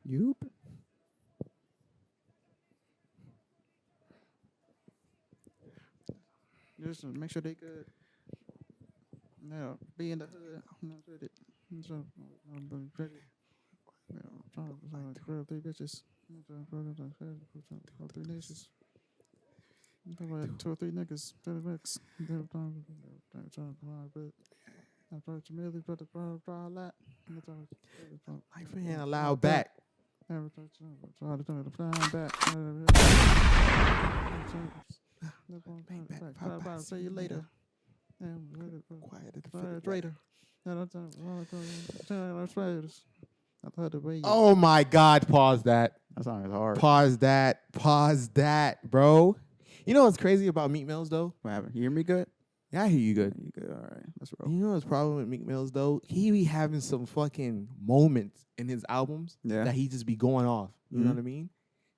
You. Just make sure they good. Yeah, be in the hood. Three bitches. 3 nations. 2 or 3 niggas. 30 bucks. Life ain't allowed back. See you later. Quiet. Oh my God! Pause that. That song is hard. Pause that, bro. You know what's crazy about Meek Mills though? What happened? You hear me good? Yeah, I hear you good. You good? All right. Let's roll. You know what's problem with Meek Mills though? He be having some fucking moments in his albums that he just be going off. You know what I mean?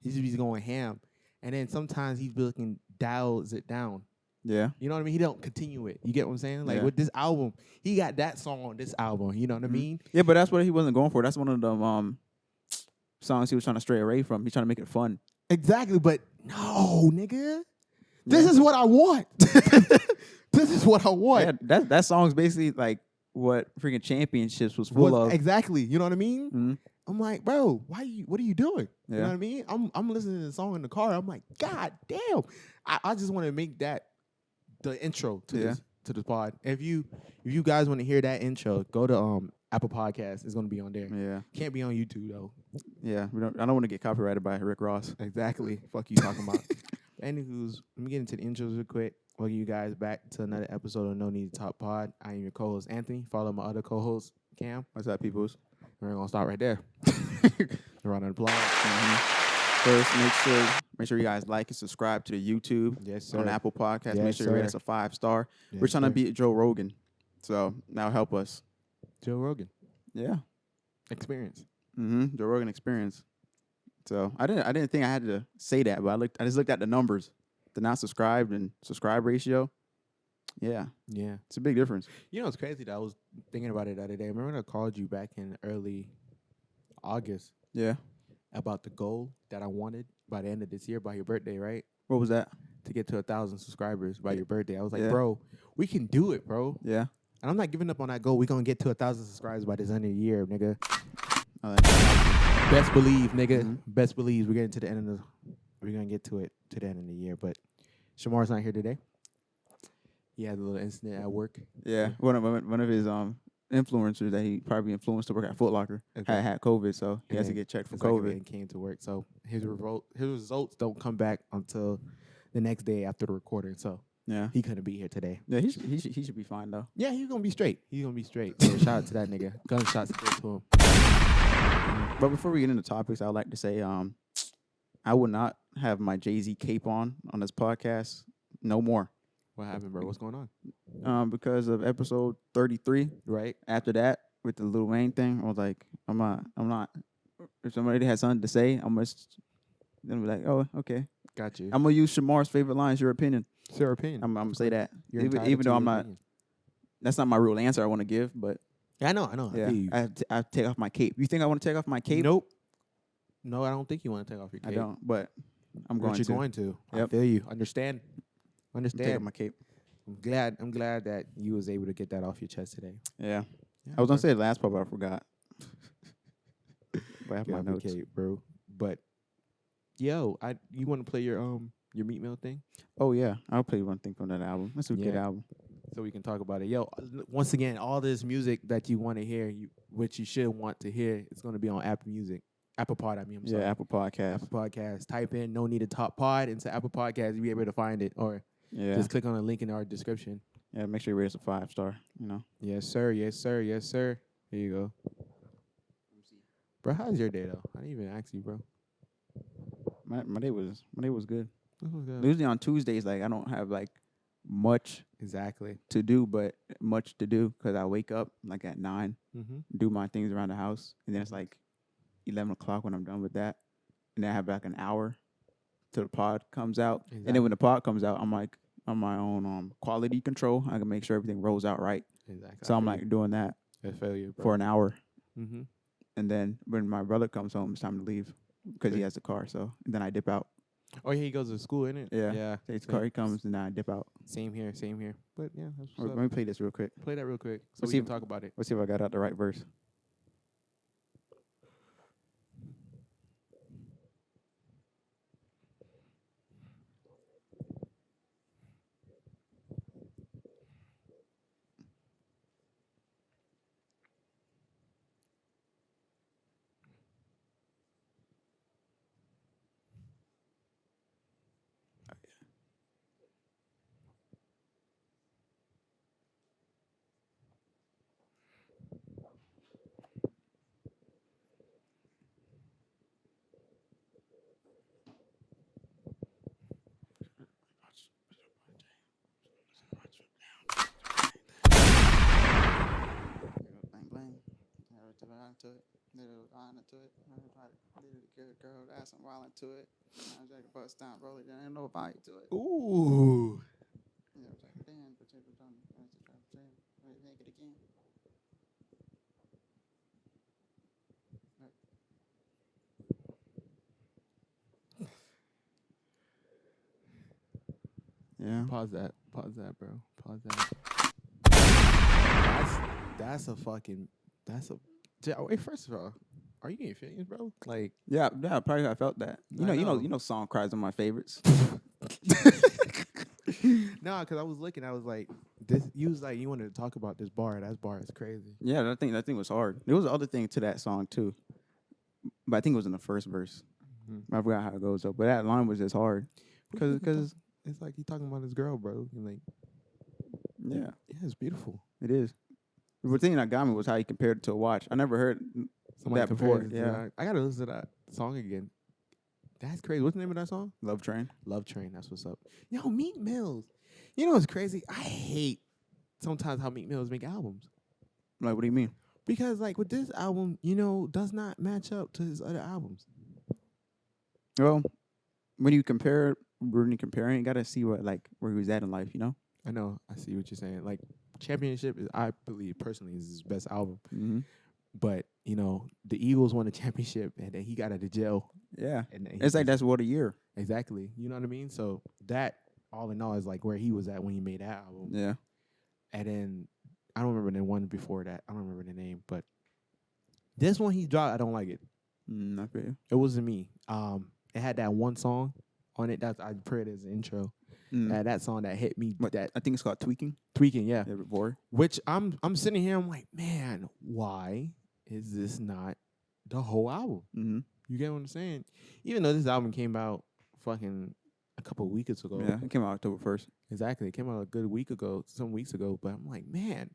He just be going ham, and then sometimes he fucking dials it down. Yeah. You know what I mean? He don't continue it. You get what I'm saying? Like with this album, he got that song on this album. You know what I mean? Yeah, but that's what he wasn't going for. That's one of the songs he was trying to stray away from. He's trying to make it fun. Exactly, but no, nigga. This is what I want. This is what I want. Yeah, that song's basically like what freaking Championships was full of. Exactly. You know what I mean? Mm-hmm. I'm like, bro, what are you doing? Yeah. You know what I mean? I'm listening to the song in the car. I'm like, God damn. I just want to make that the intro to this pod. If you guys want to hear that intro, go to Apple Podcasts. It's gonna be on there. Yeah. Can't be on YouTube though. Yeah. I don't want to get copyrighted by Rick Ross. Exactly. Fuck you talking about. Anywho's, let me get into the intros real quick. Welcome you guys back to another episode of No Need to Talk Pod. I am your co-host Anthony. Follow my other co-host Cam. What's up, peoples? We're gonna start right there. Round of applause. First, make sure you guys like and subscribe to the YouTube. Yes, sir. On Apple Podcasts. Yes, make sure you rate us a 5-star. Yes, We're trying to sir. beat Joe Rogan, so now help us. Joe Rogan Yeah. experience. Joe Rogan experience. So I didn't think I had to say that, but I just looked at the numbers, the not subscribed and subscribe ratio. Yeah, Yeah. it's a big difference. You know what's crazy? That I was thinking about it the other day. Remember when I called you back in early August Yeah. about the goal that I wanted by the end of this year, by your birthday, right? What was that? To get to 1,000 subscribers by your birthday. I was like, Yeah. bro, we can do it, bro. Yeah. And I'm not giving up on that goal. We're going to get to 1,000 subscribers by this end of the year, nigga. I like that. Best believe, nigga. Mhm. Best believe we're getting to the end of we're going to get to it to the end of the year. But Shemar's not here today. He had a little incident at work. Yeah. One of his influencers that he probably influenced to work at Foot Locker had COVID, so he has to get checked for COVID. And came to work. So his results don't come back until the next day after the recording. So Yeah. he couldn't be here today. Yeah, he should be fine though. Yeah, he's gonna be straight. So shout out to that nigga. Gunshots to him. But before we get into topics, I would like to say I would not have my Jay-Z cape on this podcast no more. What happened, bro? What's going on? Because of episode 33. Right. After that, with the Lil Wayne thing, I was like, I'm not. If somebody has something to say, I'm just gonna be like, oh, okay. Got you. I'm gonna use Shemar's favorite line, your opinion. It's your opinion. I'm gonna say that, You're even entitled to though your I'm not. opinion. That's not my real answer I want to give, but Yeah, I know. yeah, I feel you. I have to take off my cape. You think I want to take off my cape? Nope. No, I don't think you want to take off your cape. I don't. But I'm going But you're to. going to. I Yep. feel you. Understand. Take off my cape. I'm glad that you was able to get that off your chest today. Yeah. I was gonna say the last part, but I forgot. But I have Get my off your notes. cape, bro. But yo, you want to play your Meat Mill thing? Oh yeah, I'll play one thing from that album. That's a good Yeah. album. So we can talk about it. Yo, once again, all this music that you want to hear, which you should want to hear, it's going to be on Apple Music. Apple Pod, I'm sorry. Apple Podcast. Apple Podcast. Type in No Need to Talk Pod into Apple Podcast. You'll be able to find it. Or Yeah. just click on the link in our description. Yeah, make sure you rate us a 5-star, you know. Yes, sir. Yes, sir. Yes, sir. Here you go. Bro, how's your day, though? I didn't even ask you, bro. My day was good. Oh, good. Usually on Tuesdays, like I don't have like much Exactly. to do, but much to do because I wake up like at 9, Mm-hmm. do my things around the house, and then it's like 11 o'clock when I'm done with that, and then I have like an hour till the pod comes out, and then when the pod comes out, I'm like on my own quality control. I can make sure everything rolls out right. Exactly. So I'm like doing that I feel you, bro. for an hour. Mm-hmm. And then when my brother comes home, it's time to leave because he has the car. So and then I dip out. Oh, yeah, he goes to school, innit? Yeah. Yeah. Takes the car, he comes, and then I dip out. Same here. But yeah, that's what's Let up. me play this real quick. Play that real quick so Let's we see can talk about it. Let's see if I got out the right verse. To it, little honor to it, little girl, add some violence to it. I just bust down, roll it, there ain't no bite to it. Ooh. Yeah, it's like, damn, but you don't make it again. Yeah. Pause that, bro. Pause that. That's a fucking. Wait, first of all, are you getting feelings, bro? Like, Yeah, probably I felt that. I know. You know, song cries are my favorites. no, because I was looking, I was like, this. You was like, you wanted to talk about this bar. That bar is crazy. Yeah, that thing was hard. There was other thing to that song too, but I think it was in the first verse. Mm-hmm. I forgot how it goes though, but that line was just hard because it's like he talking about his girl, bro. And like, yeah, it's beautiful. it is. The thing that got me was how he compared it to a watch. I never heard that before. Yeah, I gotta listen to that song again. That's crazy. What's the name of that song? Love Train. Love Train. That's what's up. Yo, Meek Mills. You know what's crazy? I hate sometimes how Meek Mills make albums. Like, what do you mean? Because like with this album, does not match up to his other albums. Well, when you comparing, you gotta see where he was at in life. I know. I see what you're saying. Like Championship is, I believe personally, is his best album. Mm-hmm. But the Eagles won the championship, and then he got out of jail. Yeah, and it's like that's what a year. Exactly. You know what I mean? So that all in all is like where he was at when he made that album. Yeah. And then I don't remember the one before that. I don't remember the name, but this one he dropped, I don't like it. Not for you. It wasn't me. It had that one song on it that I put it as an intro. That song that hit me. That I think it's called Tweaking. Tweaking, yeah. Before. Which I'm sitting here, I'm like, man, why is this not the whole album? Mm-hmm. You get what I'm saying? Even though this album came out fucking a couple of weeks ago. Yeah, it came out October 1st. Exactly. It came out a good week ago, some weeks ago. But I'm like, man,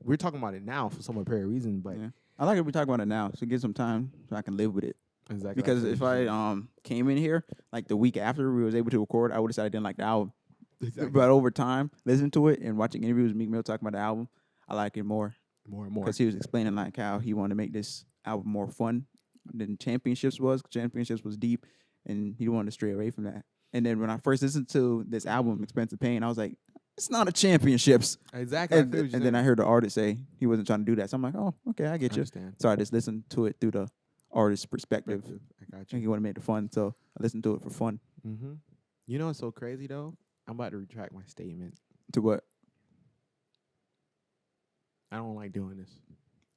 we're talking about it now for some apparent reason. But yeah. I like it we talk about it now, so give some time so I can live with it. Exactly. Because if I came in here like the week after we was able to record, I would have said I didn't like the album. Exactly. But over time, listening to it and watching interviews with Meek Mill talking about the album, I like it more. More and more. Because he was explaining like how he wanted to make this album more fun than Championships was. Championships was deep, and he wanted to stray away from that. And then when I first listened to this album, Expansive Pain, I was like, it's not a Championships. Exactly. And then I heard the artist say he wasn't trying to do that. So I'm like, oh, okay, I get you. Understand. So I just listened to it through the artist's perspective. I got you. He wanted to make it fun, so I listened to it for fun. Mm-hmm. You know what's so crazy, though? I'm about to retract my statement. To what? I don't like doing this.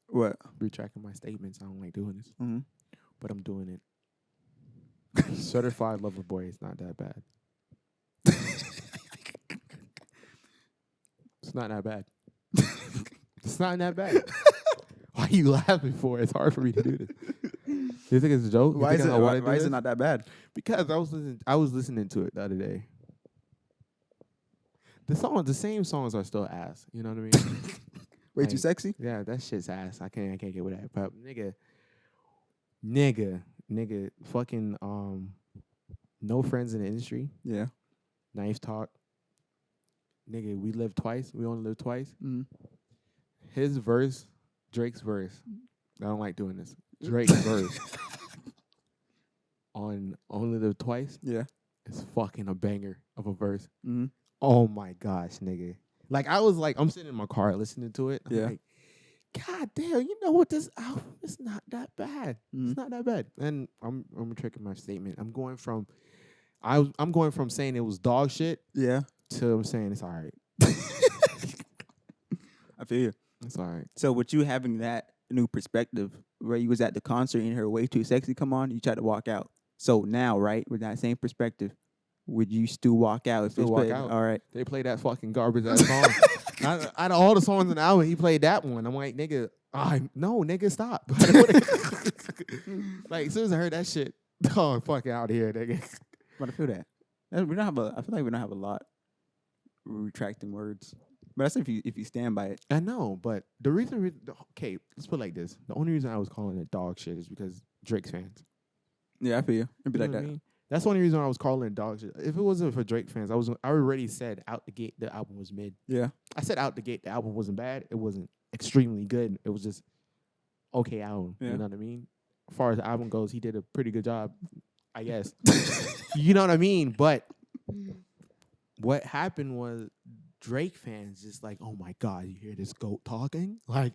What? Retracting my statements. I don't like doing this. Mm-hmm. But I'm doing it. Certified Lover Boy is not that bad. It's not that bad. It's not that bad. Why are you laughing for? It's hard for me to do this. You think it's a joke? Why is it not that bad? Because I was listening to it the other day. The same songs are still ass. You know what I mean? Way too sexy? Yeah, that shit's ass. I can't get with that. But nigga, fucking no friends in the industry. Yeah. Knife talk. Nigga, we live twice. We only live twice. Mm-hmm. His verse, Drake's verse. I don't like doing this. Drake's verse on Only Live Twice. Yeah. It's fucking a banger of a verse. Mm-hmm. Oh my gosh, nigga. Like I'm sitting in my car listening to it. I'm like, God damn, you know what, this album is not that bad. Mm-hmm. It's not that bad. And I'm tricking my statement. I'm going from saying it was dog shit Yeah. to I'm saying it's all right. I feel you. It's all right. So with you having that new perspective, where you was at the concert and you heard Way Too Sexy come on, you tried to walk out. So now, right, with that same perspective, would you still walk out if Still it's walk played? out. All right. They played that fucking garbage ass song. Out of all the songs in the album, he played that one. I'm like, nigga, no, nigga, stop. Like, as soon as I heard that shit, oh, fuck out here, nigga. But I feel that. I feel like we don't have a lot retracting words. But that's if you stand by it. I know, but the reason, okay, let's put it like this. The only reason I was calling it dog shit is because Drake's fans. Yeah, I feel you. It'd be You like know what that. I mean? That's the only reason I was calling it dog shit. If it wasn't for Drake fans, I already said out the gate the album was mid. Yeah. I said out the gate the album wasn't bad. It wasn't extremely good. It was just okay album. Yeah. You know what I mean? As far as the album goes, he did a pretty good job, I guess. You know what I mean? But what happened was Drake fans just like, oh my God, you hear this goat talking? Like,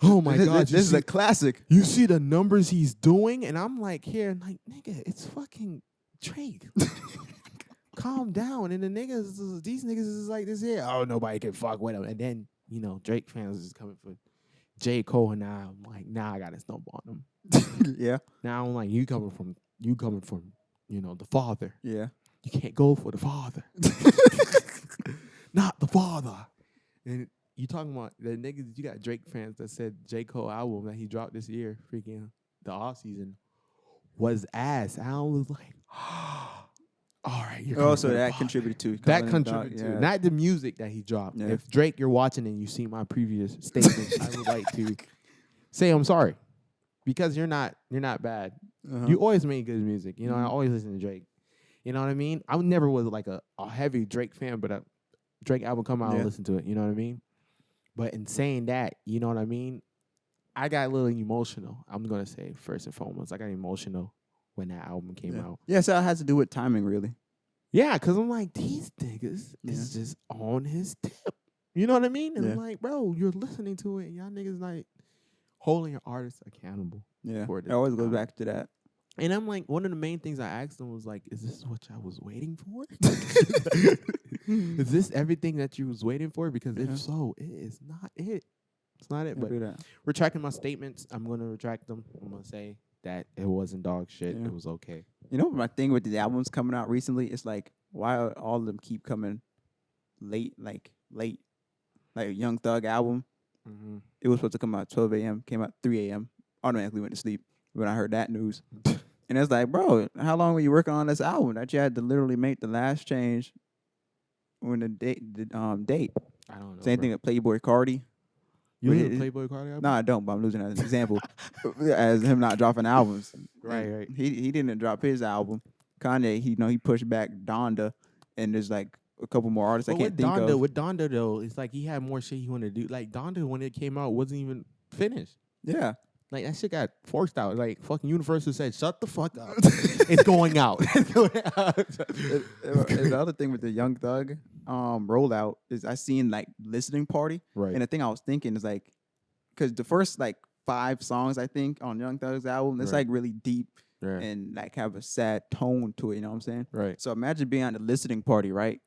oh my God. This is a classic. You see the numbers he's doing? And I'm like, here, like, nigga, it's fucking Drake. Calm down. And these niggas is like this here. Oh, nobody can fuck with him. And then, you know, Drake fans is coming for J. Cole, and now I'm like, nah, I got to stump on him. Yeah. Now I'm like, you coming from, you know, the father. Yeah. You can't go for the father. Not the father. And you talking about the niggas, you got Drake fans that said J. Cole album that he dropped this year, freaking the off season, was ass. I was like, all right. Oh, so that contributed to it. That contributed to it. Not the music that he dropped. Yeah. If Drake, you're watching and you see my previous statements, I would like to say I'm sorry. Because you're not bad. Uh-huh. You always made good music. You know, I always listen to Drake. You know what I mean? I never was like a heavy Drake fan, but a Drake album come out, I'll listen to it. You know what I mean? But in saying that, you know what I mean? I got a little emotional. I'm going to say first and foremost, I got emotional when that album came out. Yeah, so it has to do with timing, really. Yeah, because I'm like, these niggas is just on his tip. You know what I mean? And I'm like, bro, you're listening to it, and y'all niggas like holding your artists accountable. Yeah, for it always goes back to that. And I'm like, one of the main things I asked them was like, is this what I was waiting for? Is this everything that you was waiting for? Because if so, it is not it. It's not it. But retracting my statements, I'm going to retract them. I'm going to say that it wasn't dog shit. It was okay. You know, my thing with the albums coming out recently, it's like, why all of them keep coming late? Like Young Thug album. Mm-hmm. It was supposed to come out at 12 a.m., came out 3 a.m., automatically went to sleep when I heard that news. And it's like, bro, how long were you working on this album that you had to literally make the last change when the date? I don't know. Same thing with Playboy Cardi. You hear the Playboy Cardi album? No, I don't, but I'm losing that as an example. As him not dropping albums. Right. He didn't drop his album. Kanye, he pushed back Donda, and there's like a couple more artists I can't think of. With Donda, though, it's like he had more shit he wanted to do. Like, Donda, when it came out, wasn't even finished. Yeah. Like, that shit got forced out. Like, fucking Universal said, shut the fuck up. It's going out. And the other thing with the Young Thug rollout is I seen, like, listening party. Right. And the thing I was thinking is, like, because the first, like, 5 songs, I think, on Young Thug's album, it's, like, really deep and, like, have a sad tone to it, you know what I'm saying? Right. So imagine being on the listening party, right?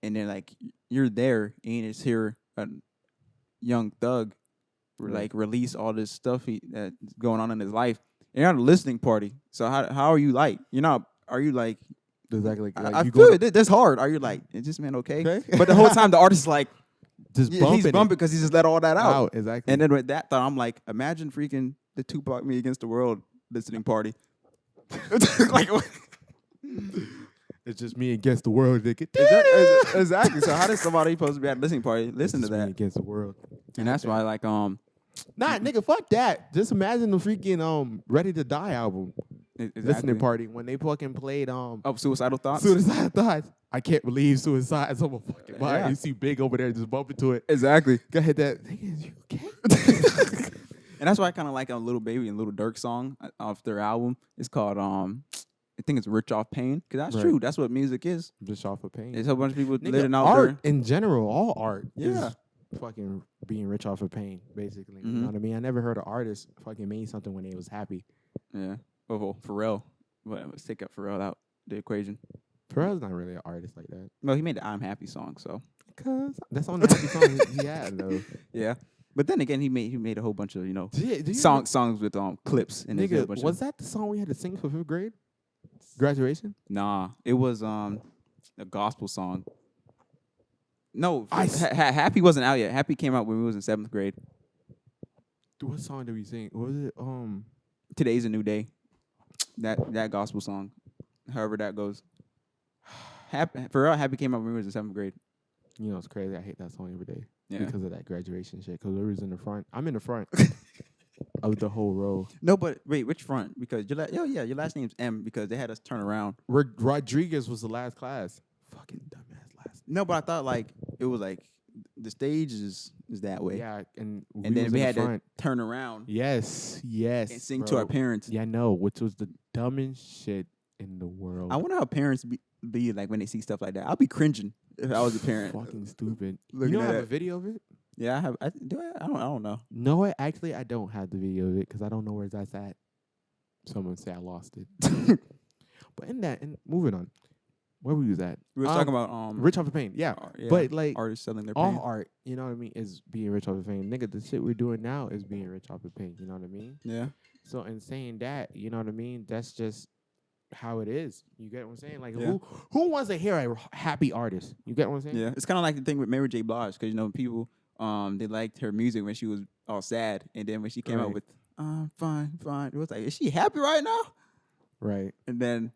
And then, like, you're there and it's here a Young Thug like release all this stuff that's going on in his life. And you're on a listening party. So how are you like? Are you like exactly? Like I feel it. That's hard. Are you like, is this man okay? But the whole time the artist is like just he's bumping because he just let all that out. Exactly. And then with that thought, I'm like, imagine freaking the Tupac Me Against the World listening party. Like it's just me against the world. Exactly. So how does somebody supposed to be at a listening party listen to that? Me against the world. And that's why like Nah, nigga, fuck that. Just imagine the freaking Ready to Die album. Listening party when they fucking played Suicidal Thoughts. Suicidal Thoughts. I can't believe suicide's on my fucking mind. You see Big over there just bumping to it. Exactly. Go ahead, that nigga, is you okay? And that's why I kind of like a Little Baby and Little Durk song off their album. It's called I think it's Rich Off Pain, because that's true. That's what music is. Rich off of pain. It's a bunch of people Nigga, living out art there. in general, all art. Yeah. fucking being rich off of pain, basically. You Mhm. know what I mean? I never heard an artist fucking made something when they was happy. Yeah. Oh, Pharrell. Let's take up Pharrell out the equation. Pharrell's not really an artist like that. Well, he made the I'm Happy song, so. Cause that's on the happy song he had though. Yeah. But then again, he made a whole bunch of, Do you songs with clips and nigga, was that the song we had to sing for 5th grade? Graduation? Nah, it was a gospel song. No, I Happy wasn't out yet. Happy came out when we was in 7th grade. What song did we sing? What was it? Today's a New Day. That gospel song. However that goes. Happy came out when we was in 7th grade. You know, it's crazy. I hate that song every day Yeah. because of that graduation shit. Because we was in the front. I'm in the front of the whole row. No, but wait, which front? Because your last name's M because they had us turn around. Rodriguez was the last class. Fucking dumbass last. No, but I thought like it was like the stage is that way. Yeah, and then we had front. to turn around. Yes, And sing to bro. our parents. Yeah, I know, which was the dumbest shit in the world. I wonder how parents be like when they see stuff like that. I'll be cringing if I was a parent. Fucking stupid. You Looking don't at have it. a video of it? Yeah, I have. I don't know. No, actually, I don't have the video of it because I don't know where that's at. Someone say I lost it. But and moving on, where we was at? We were talking about Rich off the pain. Yeah, yeah, but like artists selling their all pain. art, you know what I mean, is being rich off the pain. Nigga, the shit we're doing now is being rich off the pain. You know what I mean? Yeah. So in saying that, you know what I mean, that's just how it is. You get what I'm saying? Like Yeah. who wants to hear a happy artist? You get what I'm saying? Yeah. It's kind of like the thing with Mary J. Blige because people they liked her music when she was all sad, and then when she came out Right. with fine, it was like, is she happy right now? Right. And then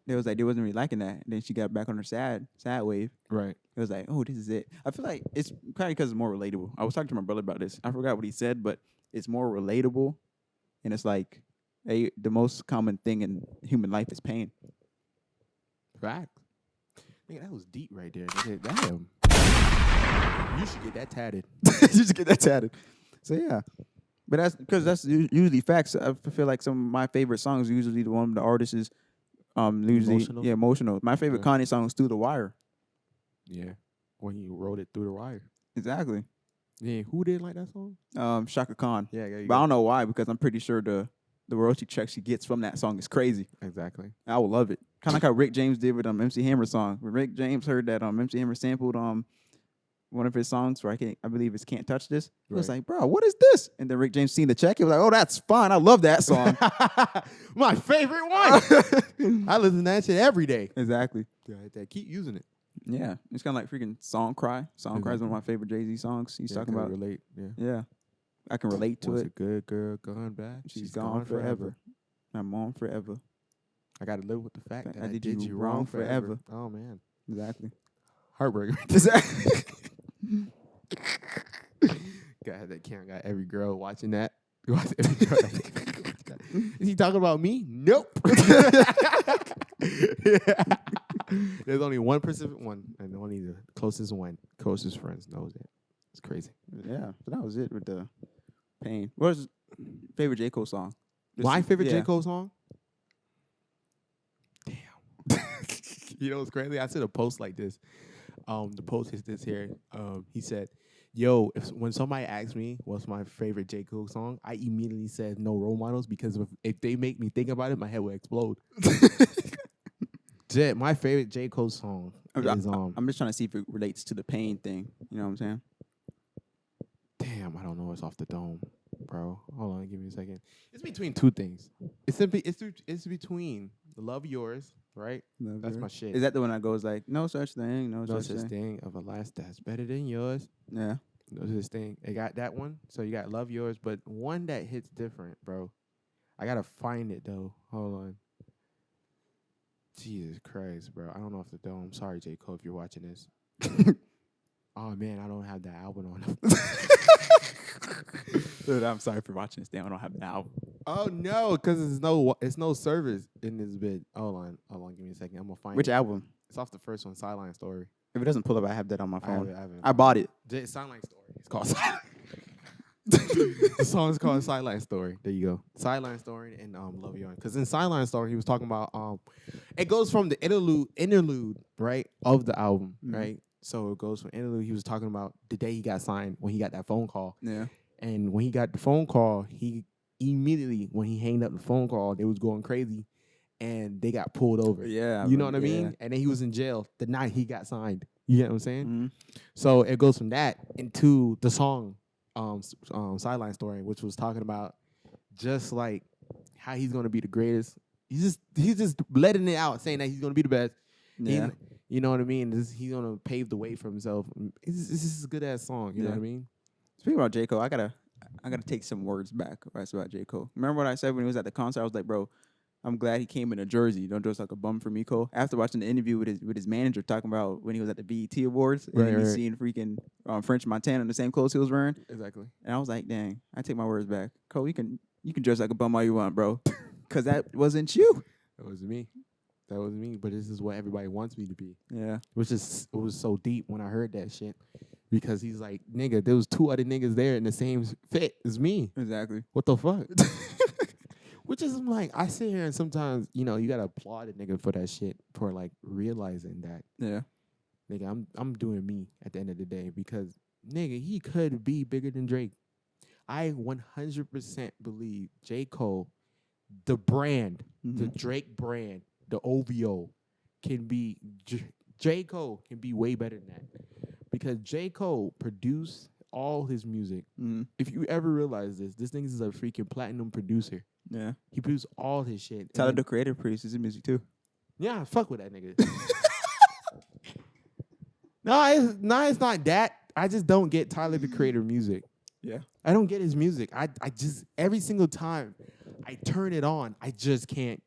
it was like they wasn't really liking that. And then she got back on her sad wave. Right. It was like, oh, this is it. I feel like it's probably because it's more relatable. I was talking to my brother about this. I forgot what he said, but it's more relatable, and it's like the most common thing in human life is pain. Fact. Nigga, that was deep right there. Nigga, damn. You should get that tatted. You just get that tatted. So yeah, but that's usually facts. I feel like some of my favorite songs are usually the one the artist is usually Emotional? emotional. My favorite Yeah. Kanye song is Through the Wire. Yeah. When he wrote it through the wire. Exactly. Yeah, who didn't like that song? Shaka Khan. Yeah, yeah. But I don't know why because I'm pretty sure the royalty check she gets from that song is crazy. Exactly. I would love it. Kind of like how Rick James did with MC Hammer's song. When Rick James heard that MC Hammer sampled one of his songs where I believe it's Can't Touch This. He was Right. like, bro, what is this? And then Rick James seen the check. He was like, oh, that's fine. I love that song. My favorite one. I listen to that shit every day. Exactly. Yeah, I keep using it. Yeah. It's kind of like freaking Song Cry. Song Cry is one of my favorite Jay-Z songs. He's talking about. relate. Yeah. Yeah. I can relate to Was it. a good girl gone back? She's gone forever. I'm on forever. I got to live with the fact That that I did you wrong forever. Oh man, Exactly. heartbreaker. Exactly. God, that Camron got every girl watching that. Every girl Is he talking about me? Nope. There's only one specific one, and only the closest friends knows it. It's crazy. Yeah. So that was it with the pain. What was your favorite J. Cole song? My favorite yeah. J. Cole song? Damn. You know what's crazy? I said a post like this. The post is this here. He said, yo, when somebody asks me what's my favorite J. Cole song, I immediately said no role models because if they make me think about it, my head will explode. My favorite J. Cole song is I'm just trying to see if it relates to the pain thing. You know what I'm saying? damn, I don't know. It's off the dome, bro. Hold on, give me a second. It's between two things. It's between Love Yours, right? That's my shit. Is that the one that goes like, no such thing, no No such such thing of a life that's better than yours. Yeah. No such thing. It got that one. So you got Love Yours, but one that hits different, bro. I gotta find it though. Hold on. Jesus Christ, bro. I don't know if the dome. Sorry, J. Cole, if you're watching this. Oh man, I don't have that album on. Dude, I'm sorry for watching this. Damn, I don't have the album. Oh no, because it's no service in this bit. Hold on, give me a second. I'm gonna find Which it. album? It's off the first one, Sideline Story. If it doesn't pull up, I have that on my I have phone. it, I have it. I bought it. Sideline Story. It's called Sideline. The song's called Sideline Story. There you go. Sideline Story and Love You. Because in Sideline Story, he was talking about it goes from the interlude, right, of the album, right? So it goes from interlude. He was talking about the day he got signed when he got that phone call. Yeah. And when he got the phone call, he immediately, when he hanged up the phone call, they was going crazy. And they got pulled over. Yeah. You know what I mean? And then he was in jail the night he got signed. You get what I'm saying? Mm-hmm. So it goes from that into the song Sideline Story, which was talking about just like how he's going to be the greatest. He's just letting it out, saying that he's going to be the best. Yeah. You know what I mean? He's going to pave the way for himself. It's just a good-ass song. You know what I mean? Speaking about J. Cole, I gotta take some words back about J. Cole. Remember what I said when he was at the concert? I was like, bro, I'm glad he came in a jersey. Don't dress like a bum for me, Cole. After watching the interview with his manager talking about when he was at the BET Awards and he's seeing freaking French Montana in the same clothes he was wearing. Exactly. And I was like, dang, I take my words back. Cole, you can dress like a bum all you want, bro. Because that wasn't you. That wasn't me. But this is what everybody wants me to be. Yeah. It was so deep when I heard that shit. Because he's like, nigga, there was 2 other niggas there in the same fit as me. Exactly. What the fuck? Which is like, I sit here and sometimes, you know, you gotta applaud a nigga for that shit, for like realizing that. Yeah. Nigga, I'm doing me at the end of the day because, nigga, he could be bigger than Drake. I 100% believe J. Cole, the brand, the Drake brand, the OVO, can be, J. Cole can be way better than that. Because J. Cole produced all his music. If you ever realize this nigga is a freaking platinum producer. Yeah. He produced all his shit. Tyler, the Creator, produces his music too. Yeah, fuck with that nigga. No, it's not that. I just don't get Tyler, the Creator music. Yeah. I don't get his music. I just, every single time I turn it on, I just can't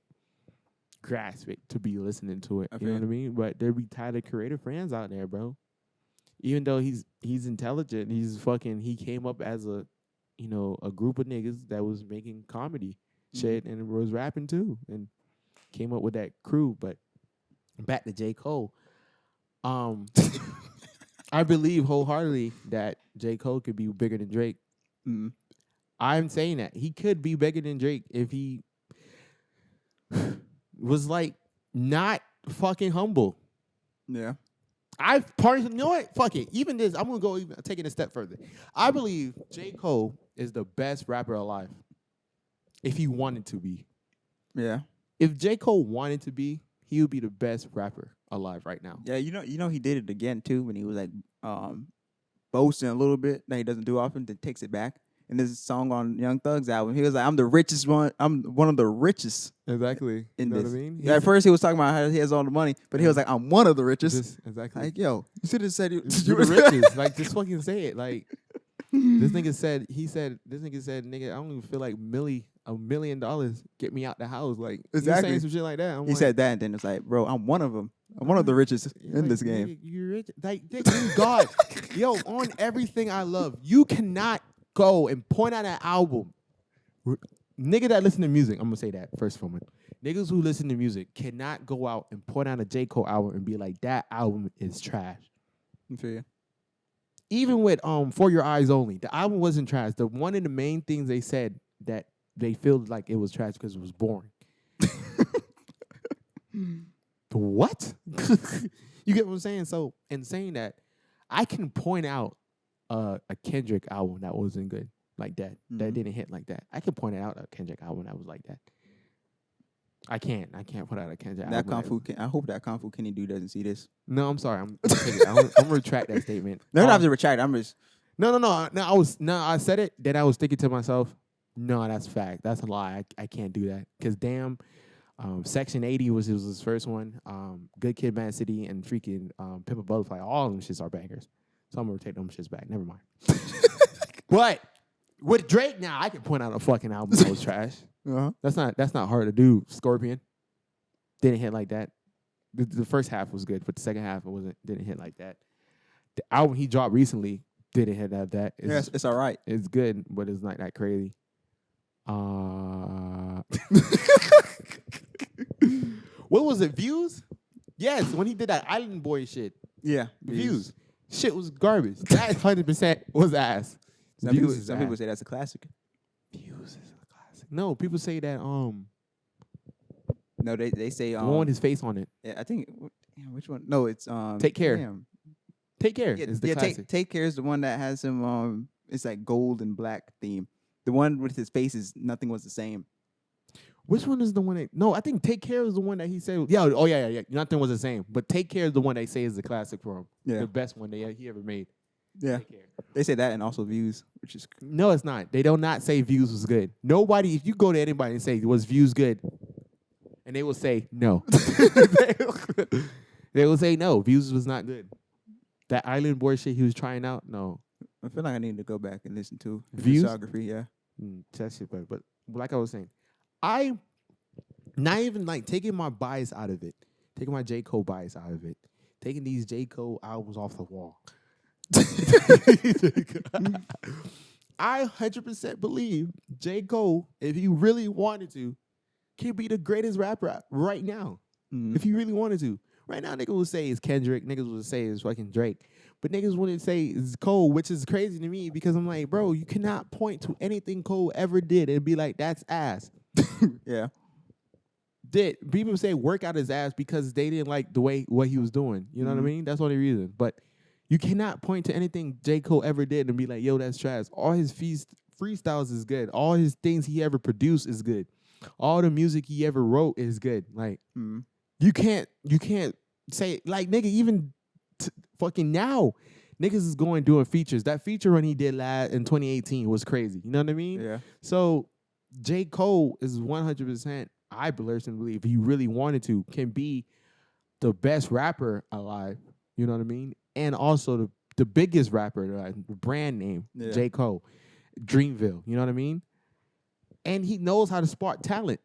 grasp it to be listening to it. You know what I mean? But there be Tyler, Creator fans out there, bro. Even though he's intelligent, he came up as a group of niggas that was making comedy shit and was rapping too, and came up with that crew. But back to J. Cole, I believe wholeheartedly that J. Cole could be bigger than Drake. I'm saying that he could be bigger than Drake if he was like not fucking humble. Yeah. I personally, you know what? Fuck it. Even this, I'm gonna go take it a step further. I believe J. Cole is the best rapper alive. If he wanted to be. Yeah. If J. Cole wanted to be, he would be the best rapper alive right now. Yeah, you know he did it again too when he was like boasting a little bit that he doesn't do often, then takes it back. And there's a song on Young Thug's album. He was like, I'm the richest one. I'm one of the richest. Exactly. In you know this. What I mean? Yeah, at first he was talking about how he has all the money, but he was like, I'm one of the richest. Exactly. Like, yo, you should have said you're the richest. Like, just fucking say it. Like, this nigga said, nigga, I don't even feel like $1 million get me out the house. Like, exactly. Saying some shit like that. He said that, and then it's like, bro, I'm one of them. I'm one of the richest in this game. Nigga, you're rich. Like, God, yo, on everything I love, you cannot go and point out an album. Nigga that listen to music, I'm gonna say that first for a minute. Niggas who listen to music cannot go out and point out a J. Cole album and be like, that album is trash. I feel you. Even with For Your Eyes Only, the album wasn't trash. The one of the main things they said that they felt like it was trash because it was boring. What? You get what I'm saying? So in saying that, I can point out a Kendrick album that wasn't good like that. That didn't hit like that. I can point out a Kendrick album that was like that. I can't put out a Kendrick album. I hope that Kung Fu Kenny dude doesn't see this. No, I'm sorry. I'm gonna retract that statement. No, not to retract. I'm just. No. I said it. Then I was thinking to myself, no, that's fact. That's a lie. I can't do that. Because damn, Section 80 was his first one. Good Kid, Mad City, and freaking Pimp a Butterfly. All of them shits are bangers. So I'm gonna take them shits back. Never mind. But with Drake now, I can point out a fucking album that was trash. That's not hard to do. Scorpion didn't hit like that. The first half was good, but the second half didn't hit like that. The album he dropped recently didn't hit like that. It's all right. It's good, but it's not that crazy. What was it? Views? Yes, when he did that Island Boy shit. Yeah, Views. Shit was garbage. That 100% was ass. Some people say that's a classic. Views is a classic. No, people say that No, they say the one with his face on it. Yeah, I think which one? No, it's Take Care. Damn. Take Care is the classic. Take Care is the one that has him. It's like gold and black theme. The one with his face is Nothing Was the Same. Which one is the one that? No, I think Take Care is the one that he said. Yeah, oh yeah. Nothing Was the Same. But Take Care is the one they say is the classic for him. Yeah. The best one he ever made. Yeah. Take Care. They say that and also Views, which is No, it's not. They do not say Views was good. Nobody, if you go to anybody and say, was Views good? And they will say no. They will say no. Views was not good. That Island Boy shit he was trying out, no. I feel like I need to go back and listen to Views? discography. Yeah. That shit, but like I was saying, I not even like taking my bias out of it, taking my J. Cole bias out of it, taking these J. Cole albums off the wall. I 100% believe J. Cole, if he really wanted to, can be the greatest rapper right now. Mm-hmm. If he really wanted to. Right now, niggas would say it's Kendrick. Niggas would say it's fucking Drake. But niggas wouldn't say it's Cole, which is crazy to me because I'm like, bro, you cannot point to anything Cole ever did and be like, that's ass. Yeah. People say work out his ass because they didn't like the way what he was doing. You know what I mean? That's the only reason. But you cannot point to anything J. Cole ever did and be like, yo, that's trash. All his freestyles is good. All his things he ever produced is good. All the music he ever wrote is good. Like, you can't say, like, nigga, even fucking now, niggas is going doing features. That feature run he did in 2018 was crazy. You know what I mean? Yeah. So J. Cole is 100%, I personally believe, if he really wanted to, can be the best rapper alive. You know what I mean? And also the biggest rapper, the brand name, J. Cole, Dreamville. You know what I mean? And he knows how to spot talent.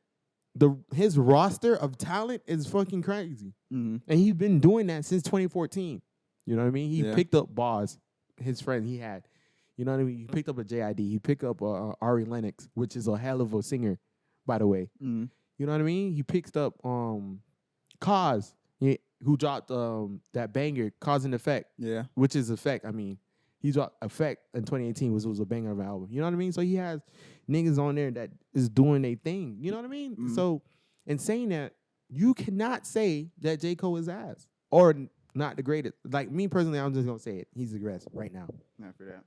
His roster of talent is fucking crazy. And he's been doing that since 2014. You know what I mean? He picked up Boz, his friend he had. You know what I mean? He picked up a JID. He picked up Ari Lennox, which is a hell of a singer, by the way. You know what I mean? He picked up Cause, who dropped that banger, Cause and Effect. Yeah. Which is Effect. I mean, he dropped Effect in 2018, which was a banger of an album. You know what I mean? So he has niggas on there that is doing their thing. You know what I mean? So in saying that, you cannot say that J. Cole is ass or not the greatest. Like me personally, I'm just gonna say it. He's the greatest right now. Not for that.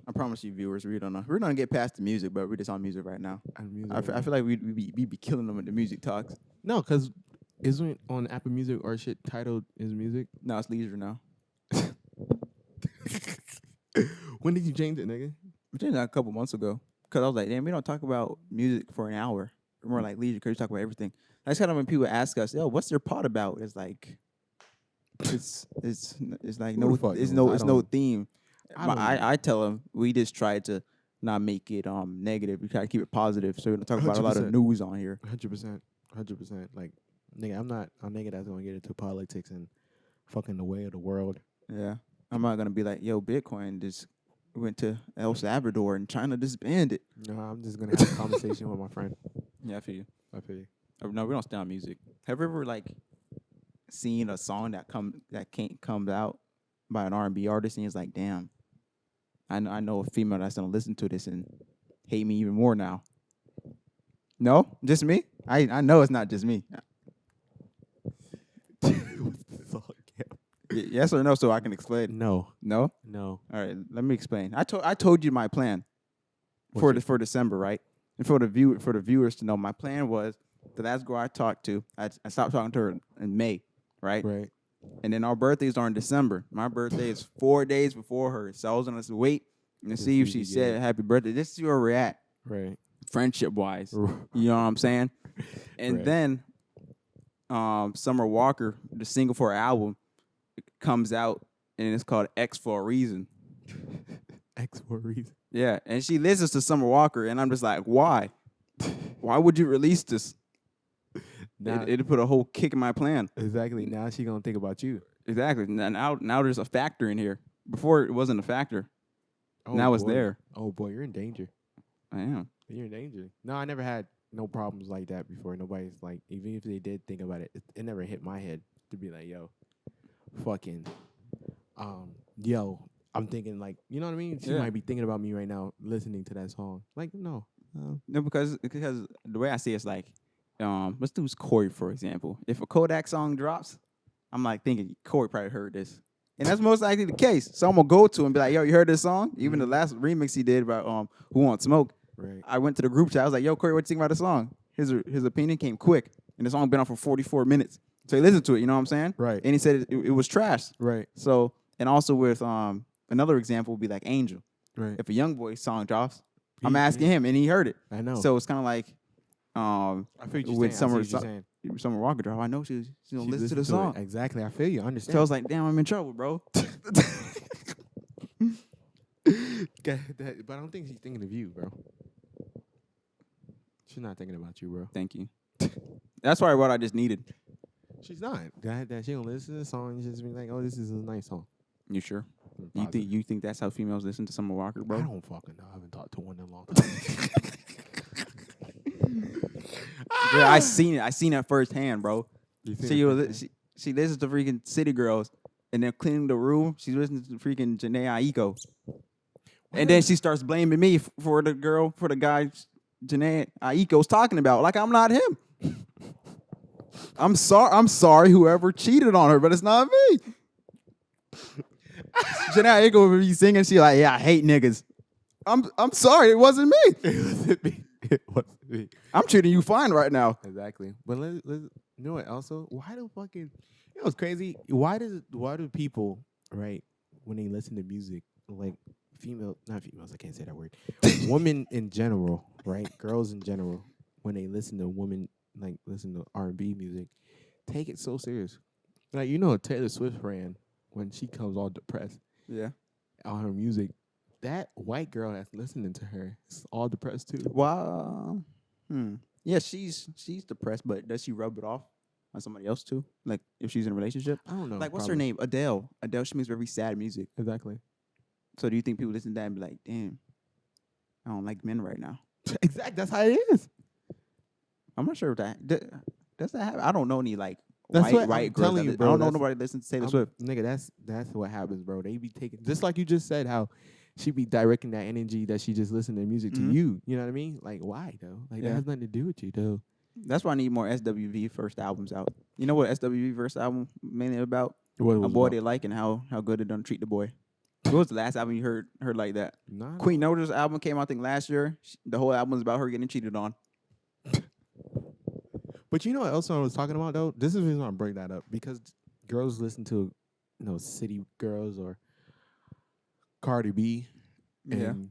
I promise you, viewers, we don't know. We're gonna get past the music, but we're just on music right now. I feel like we be killing them with the music talks. No, because isn't on Apple Music or shit titled is music? No, it's leisure now. When did you change it, nigga? I changed that a couple months ago. Because I was like, damn, we don't talk about music for an hour. We're more like leisure because we talk about everything. That's kind of when people ask us, yo, what's your pod about? It's like, it's like it's no theme. I tell them we just try to not make it negative. We try to keep it positive, so we don't talk about 100%. A lot of news on here. 100%. Like, nigga, I'm not a nigga that's gonna get into politics and fucking the way of the world. Yeah, I'm not gonna be like, yo, Bitcoin just went to El Salvador and China disbanded. No, I'm just gonna have a conversation with my friend. Yeah, I feel you. No, we don't stay on music. Have you ever like seen a song that comes out by an R&B artist and it's like, damn, I know a female that's gonna listen to this and hate me even more now. No, just me. I know it's not just me. Yes or no, so I can explain. No. No. All right, let me explain. I told you my plan for December, right? And for the viewers to know, my plan was the last girl I talked to, I stopped talking to her in May, right? Right. And then our birthdays are in December. My birthday is 4 days before hers, so I was gonna wait and see if she said happy birthday. This is where we're at, right? Friendship wise, you know what I'm saying? And then, Summer Walker, the single for her album, comes out, and it's called X for a Reason. X for a Reason. Yeah, and she listens to Summer Walker, and I'm just like, why? Why would you release this? It put a whole kick in my plan. Exactly. Now she gonna think about you. Exactly. Now there's a factor in here. Before it wasn't a factor. Oh, now it's boy. there. Oh boy, you're in danger. I am. You're in danger. No, I never had no problems like that before. Nobody's like, even if they did think about it, it never hit my head to be like, yo, fucking, yo, I'm thinking like, you know what I mean? She might be thinking about me right now, listening to that song. Like, no. No, because the way I see it's like, let's do Corey, for example. If a Kodak song drops, I'm like thinking Corey probably heard this. And that's most likely the case. So I'm gonna go to him and be like, yo, you heard this song? Even the last remix he did about Who Wants Smoke. Right. I went to the group chat. I was like, yo, Corey, what you think about the song? His opinion came quick. And the song been on for 44 minutes. So he listened to it, you know what I'm saying? Right. And he said it was trash. Right. So, and also with another example would be like Angel. Right. If a Young Boy song drops, I'm asking him and he heard it. I know. So it's kind of like I feel you with saying. Summer Walker drop, I know she's gonna listen to the song. Exactly. I feel you. I understand. So I was like, damn, I'm in trouble, bro. But I don't think she's thinking of you, bro. She's not thinking about you, bro. Thank you. That's probably what I just needed. She's not. That she gonna listen to the song and just be like, "Oh, this is a nice song." You sure? You think that's how females listen to Summer Walker, bro? I don't fucking know. I haven't talked to one in a long time. Yeah, I seen it. I seen it firsthand, bro. She listens to freaking City Girls, and then cleaning the room, she's listening to freaking Janae Aiko. And then she starts blaming me for the guy Janae Aiko's talking about. Like I'm not him. I'm sorry whoever cheated on her, but it's not me. Janae Aiko would be singing, she like, yeah, I hate niggas. I'm sorry, it wasn't me. It wasn't me. It wasn't me. I'm treating you fine right now. Exactly. But let's you know what? Also, why do fucking what's crazy? Why do people, right, when they listen to music, like not females, I can't say that word. Women in general, right? Girls in general, when they listen to listen to R&B music, take it so serious. Like Taylor Swift ran when she comes all depressed. Yeah. On her music. That white girl that's listening to her is all depressed too. Well, yeah, she's depressed, but does she rub it off on somebody else too? Like if she's in a relationship? I don't know. Like what's her name? Adele. Adele, she makes very sad music. Exactly. So do you think people listen to that and be like, damn, I don't like men right now? Exactly. That's how it is. I'm not sure if that does that happen. I don't know any like that's white girls. Telling you, bro, I don't know nobody listens to Taylor Swift. Nigga, that's what happens, bro. They be taking, just like you just said, how she be directing that energy that she just listened to music to you. You know what I mean? Like, why though? Like that has nothing to do with you though. That's why I need more SWV first albums out. You know what SWV first album mainly about? A boy about? they like and how good it done treat the boy. What was the last album you heard like that? Nah. Queen Nota's album came out I think last year. The whole album is about her getting cheated on. But you know what else I was talking about though? This is the reason I bring that up, because girls listen to City Girls or Cardi B, and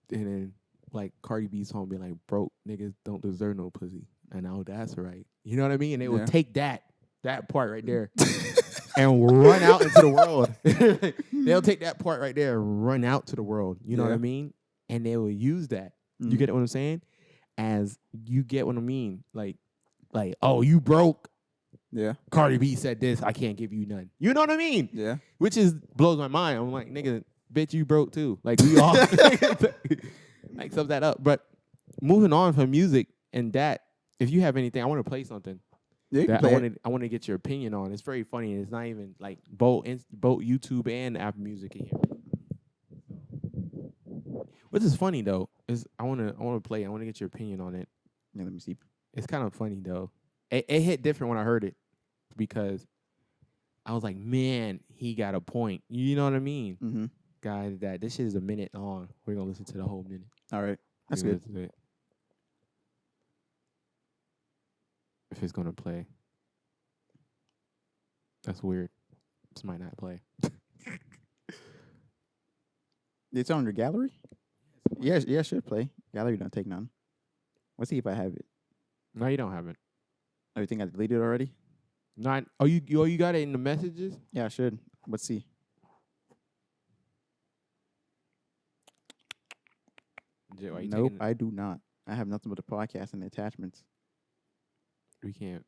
then like Cardi B's song be like, broke niggas don't deserve no pussy, and now that's right. You know what I mean? And they will take that part right there and run out into the world. They'll take that part right there and run out to the world. You know what I mean? And they will use that. You get what I'm saying? As you get what I mean? Like, oh, you broke. Yeah. Cardi B said this. I can't give you none. You know what I mean? Yeah. Which blows my mind. I'm like, nigga, bitch, you broke too. Like, we all like sum that up. But moving on from music and that, if you have anything, I want to play something. Yeah, that I want to get your opinion on. It's very funny. And it's not even like both YouTube and Apple Music in here. What is funny though is I want to play. I want to get your opinion on it. Yeah, let me see. It's kind of funny though. It hit different when I heard it because I was like, man, he got a point. You know what I mean? Mm-hmm. Guys, this shit is a minute long. We're gonna listen to the whole minute. All right, that's good. If it's gonna play, that's weird. This might not play. It's on your gallery? Yes, it should play. Gallery don't take none. Let's see if I have it. No, you don't have it. Oh, you think I deleted it already? Not. Oh, you got it in the messages? Yeah, I should. Let's see. Nope, I do not. I have nothing but the podcast and the attachments. We can't.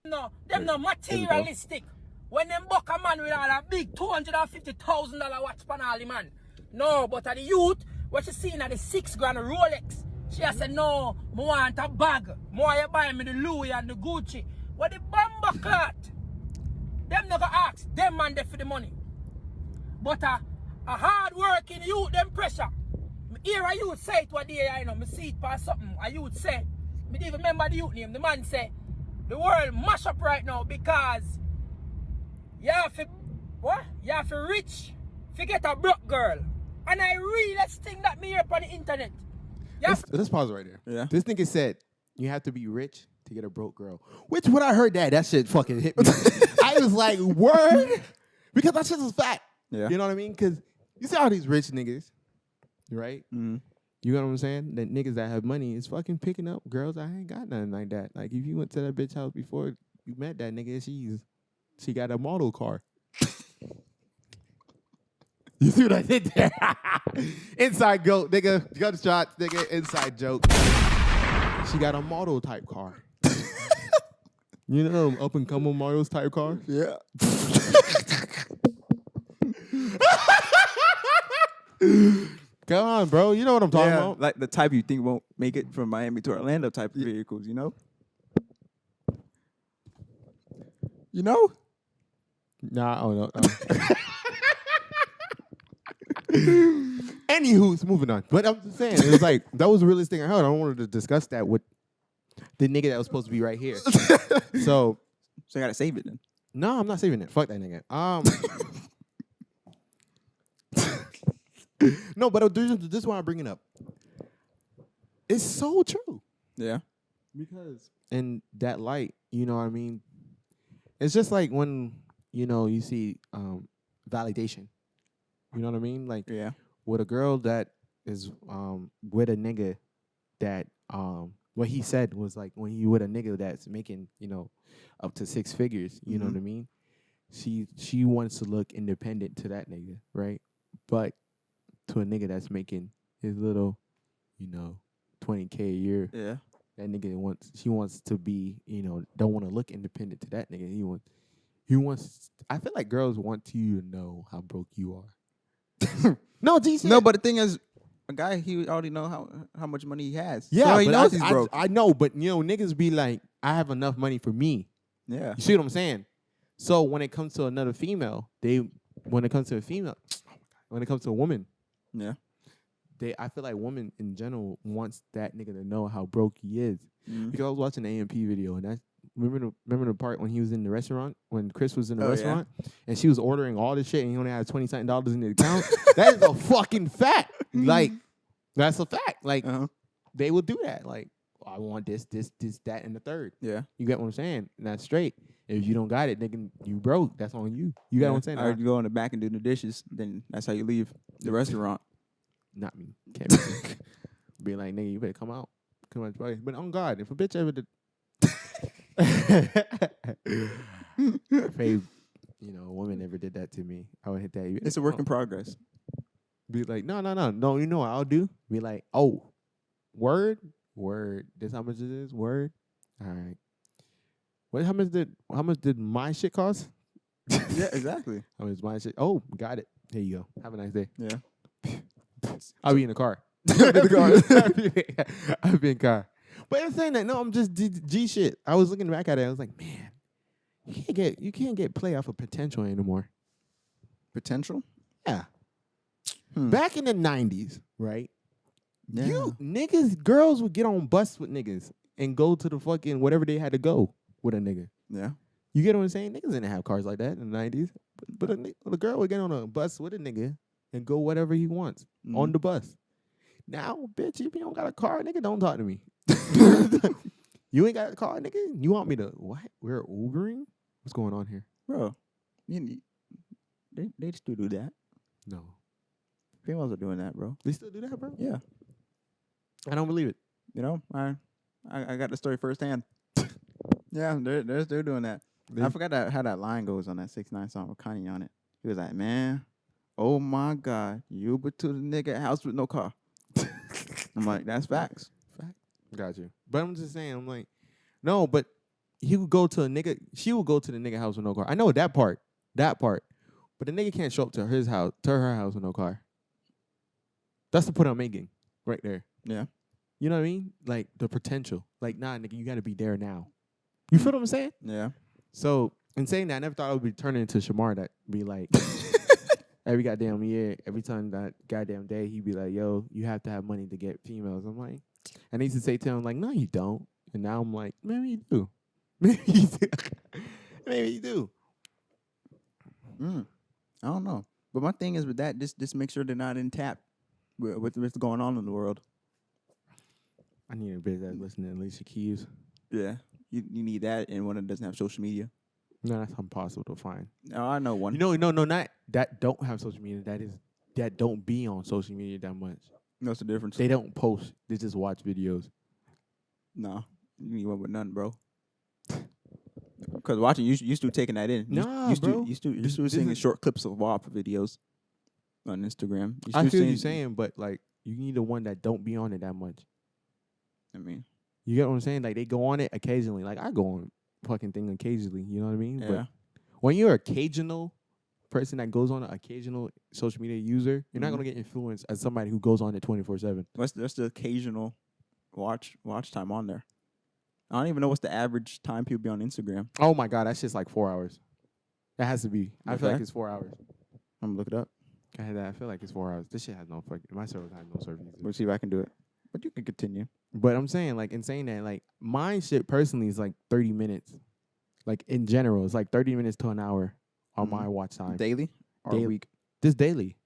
No, them no materialistic. When them buck a man with all a big $250,000 watch pan all the man. No, but at the youth, what she seen at the $6 grand Rolex, she has said, no, I want a bag. More you buy me the Louis and the Gucci. What the bomber clot? Them never ask. Them man there for the money. But a hard working youth, them pressure. Me hear a youth say it one day, me see it for something. A youth say, me didn't even remember the youth name. The man say, the world mash up right now because You have to, what? You have to rich, forget a broke girl. And I realest thing that me hear up on the internet. Let's pause right there. Yeah. This nigga said you have to be rich to get a broke girl. Which when I heard that shit fucking hit me. I was like, word? Because that shit is fact. Yeah. You know what I mean? Because you see all these rich niggas, right? Mm-hmm. You know what I'm saying? That niggas that have money is fucking picking up girls that ain't got nothing like that. Like if you went to that bitch house before you met that nigga, she got a model car. You see what I did there? Inside joke, nigga. Gunshots, nigga. Inside joke. She got a model type car. You know them up and coming models type cars? Yeah. Come on, bro. You know what I'm talking about. Like the type you think won't make it from Miami to Orlando type of vehicles, you know? You know? Nah, oh no. Anywho, moving on. But I'm just saying, it was like, that was the realest thing I heard. I wanted to discuss that with the nigga that was supposed to be right here. So I gotta save it then. no, I'm not saving it. Fuck that nigga. No, but this is why I'm bringing it up. It's so true. Yeah. Because in that light, you know what I mean? It's just like when, you see validation. You know what I mean? Like with a girl that is with a nigga that what he said was like when you with a nigga that's making, up to 6 figures, you know what I mean? She wants to look independent to that nigga, right? But to a nigga that's making his little, $20K a year. Yeah. That nigga she wants to be, don't want to look independent to that nigga. He wants, I feel like girls want you to know how broke you are. No, DC. No, but the thing is, a guy, he already know how much money he has. Yeah, so he but knows he's broke. I know, but niggas be like, I have enough money for me. Yeah. You see what I'm saying? So when it comes to another female, when it comes to a woman, yeah, I feel like women in general wants that nigga to know how broke he is. Because I was watching the AMP video, and remember the part when he was in the restaurant, when Chris was in the restaurant, and she was ordering all this shit, and he only had $20 in the account. That is a fucking fact. Like, that's a fact. Like, they will do that. Like, I want this, that, and the third. Yeah. You get what I'm saying? And that's straight. If you don't got it, nigga, you broke. That's on you. You got what I'm saying? Or you go in the back and do the dishes, then that's how you leave the restaurant. Not me. Can't be me. Be like, nigga, you better come out. Come out. But on God, if a bitch ever did... if a woman ever did that to me, I would hit that. It's a work in progress. Be like, no. You know what I'll do? Be like, oh, word. This how much it is? Word. All right. How much did my shit cost? Yeah, exactly. How much my shit? Oh, got it. Here you go. Have a nice day. Yeah. I'll be in the car. I'll be in the car. I'll be in the car. But I'm saying that, no, I'm just G shit. I was looking back at it. I was like, man, you can't get play off of potential anymore. Potential? Yeah. Back in the 90s, right? Yeah. Girls would get on bus with niggas and go to the fucking whatever they had to go with a nigga. Yeah. You get what I'm saying? Niggas didn't have cars like that in the 90s. But a girl would get on a bus with a nigga and go whatever he wants on the bus. Now, bitch, if you don't got a car, nigga, don't talk to me. You ain't got a car, nigga? You want me to, what? We're Ubering? What's going on here? Bro, they still do that. No. Females are doing that, bro. They still do that, bro? Yeah. I don't believe it. You know, I got the story firsthand. Yeah, they're doing that. I forgot how that line goes on that 6ix9ine song with Kanye on it. He was like, man, oh my God, you but to the nigga house with no car. I'm like, that's facts. Got you. But I'm just saying, I'm like, no, but she would go to the nigga house with no car. I know that part. But the nigga can't show up to her house with no car. That's the point I'm making right there. Yeah. You know what I mean? Like the potential. Like, nah, nigga, you gotta be there now. You feel what I'm saying? Yeah. So in saying that, I never thought I would be turning into Shemar that be like every goddamn year, every time that goddamn day, he'd be like, yo, you have to have money to get females. I'm like, and I used to say to him, like, no, you don't. And now I'm like, maybe you do. Maybe you do. I don't know. But my thing is with that, just make sure they're not in tap with what's going on in the world. I need a bitch that's listening to Alicia Keys. Yeah. You need that and one that doesn't have social media. No, that's impossible to find. Oh, I know one. No, not that don't have social media. That don't be on social media that much. What's the difference? They don't post. They just watch videos. No. You need one with none, bro. Because watching, you used to taking that in. Bro. You used to seeing short clips of WAP videos on Instagram. I feel you saying, but like you need the one that don't be on it that much. I mean, you get what I'm saying? Like they go on it occasionally. Like I go on fucking thing occasionally. You know what I mean? Yeah. But when you're an occasional person that goes on an occasional social media user, you're not gonna get influenced as somebody who goes on it 24/7. That's the occasional watch time on there. I don't even know what's the average time people be on Instagram. Oh my god, that's just like 4 hours. That has to be. I feel like it's 4 hours. I'm gonna look it up. I feel like it's 4 hours. This shit has no fucking. My server has no service. We'll see if I can do it. But you can continue. But I'm saying, like, in saying that, like, my shit personally is like 30 minutes. Like, in general, it's like 30 minutes to an hour on my watch time. Daily or Daily. week? Just daily.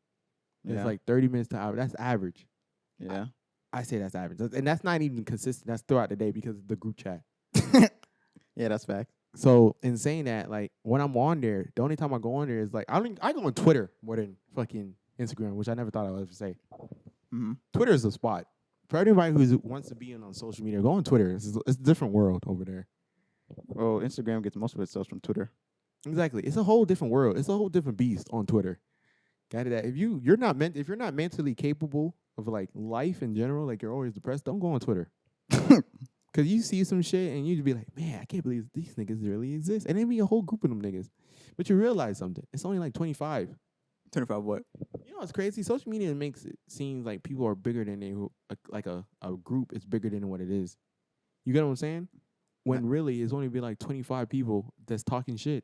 Yeah. It's like 30 minutes to an hour. That's average. Yeah. I say that's average. And that's not even consistent. That's throughout the day because of the group chat. Yeah, that's fact. So, in saying that, like, when I'm on there, the only time I go on there is, like, I go on Twitter more than fucking Instagram, which I never thought I would ever say. Mm-hmm. Twitter is the spot. For everybody who wants to be on social media, go on Twitter. It's a different world over there. Well, Instagram gets most of its stuff from Twitter. Exactly. It's a whole different world. It's a whole different beast on Twitter. Got it? If you're not mentally capable of like life in general, like you're always depressed, don't go on Twitter. Cause you see some shit and you'd be like, man, I can't believe these niggas really exist. And then be a whole group of them niggas. But you realize something. It's only like 25. 25 what? You know what's crazy? Social media makes it seem like people are bigger than a group is bigger than what it is. You get what I'm saying? When really it's only be like 25 people that's talking shit.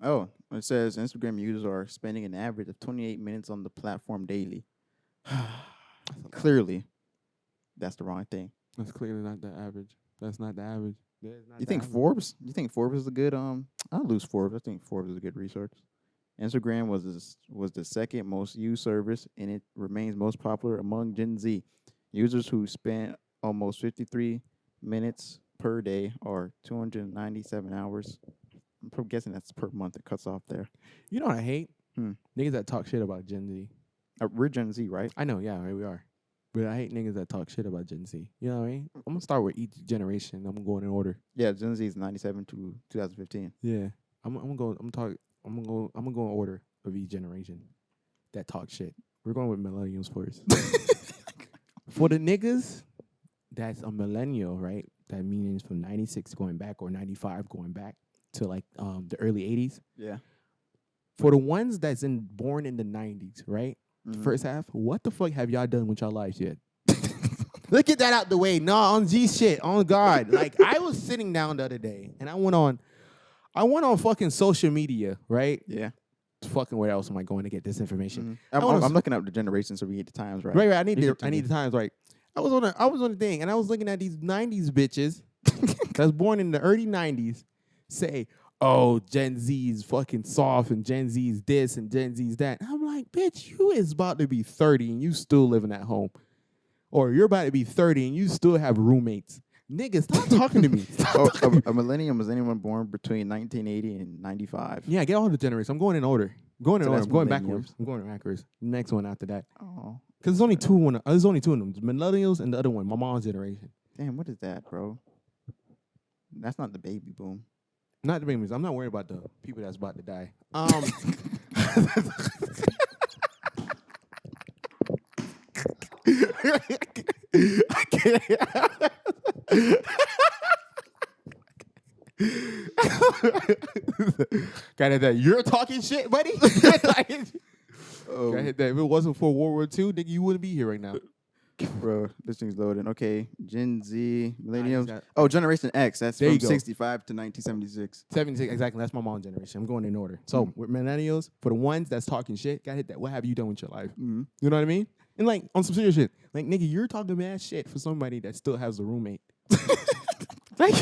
Oh, it says Instagram users are spending an average of 28 minutes on the platform daily. Clearly, that's the wrong thing. That's clearly not the average. That's not the average. You think Forbes? You think Forbes is a good? I'll lose Forbes. I think Forbes is a good resource. Instagram was the second most used service, and it remains most popular among Gen Z users who spend almost 53 minutes per day, or 297 hours. I'm guessing that's per month. It cuts off there. You know what I hate? Niggas that talk shit about Gen Z. We're Gen Z, right? I know, yeah, right, we are. But I hate niggas that talk shit about Gen Z. You know what I mean? I'm gonna start with each generation. I'm gonna go in order. Yeah, Gen Z is 97 to 2015. Yeah, I'm gonna go in order of each generation that talk shit. We're going with millennials first. For the niggas, that's a millennial, right? That means from 96 going back or 95 going back to like the early 80s. Yeah. For the ones that's born in the 90s, right? Mm-hmm. First half, what the fuck have y'all done with your lives yet? Let's get that out the way. No, on G shit, on God. Like I was sitting down the other day and I went on fucking social media, right? Yeah. Fucking where else am I going to get this information? Mm-hmm. I'm looking up the generations so we get the times right. Right. I need the times right. I was on the thing and I was looking at these 90s bitches that's born in the early 90s say, oh, Gen Z is fucking soft and Gen Z is this and Gen Z is that. And I'm like, bitch, you is about to be 30 and you still living at home. Or you're about to be 30 and you still have roommates. Nigga, stop talking to me. A millennium was anyone born between 1980 and 95. Yeah, get all the generations. I'm going in order. I'm going backwards. I'm going backwards. Next one after that. Oh. Because there's only two of them. The millennials and the other one, my mom's generation. Damn, what is that, bro? That's not the baby boom. Not the babies. I'm not worried about the people that's about to die. I can't. Got it that you're talking shit, buddy? Got it that if it wasn't for World War II, nigga, you wouldn't be here right now. Bro, this thing's loading. Okay, Gen Z, Millennials. Generation X. That's from 65 to 1976. 76, exactly. That's my mom's generation. I'm going in order. So with Millennials, for the ones that's talking shit, gotta hit that. What have you done with your life? Mm-hmm. You know what I mean? And like on some serious shit, like nigga, you're talking mad shit for somebody that still has a roommate. Like,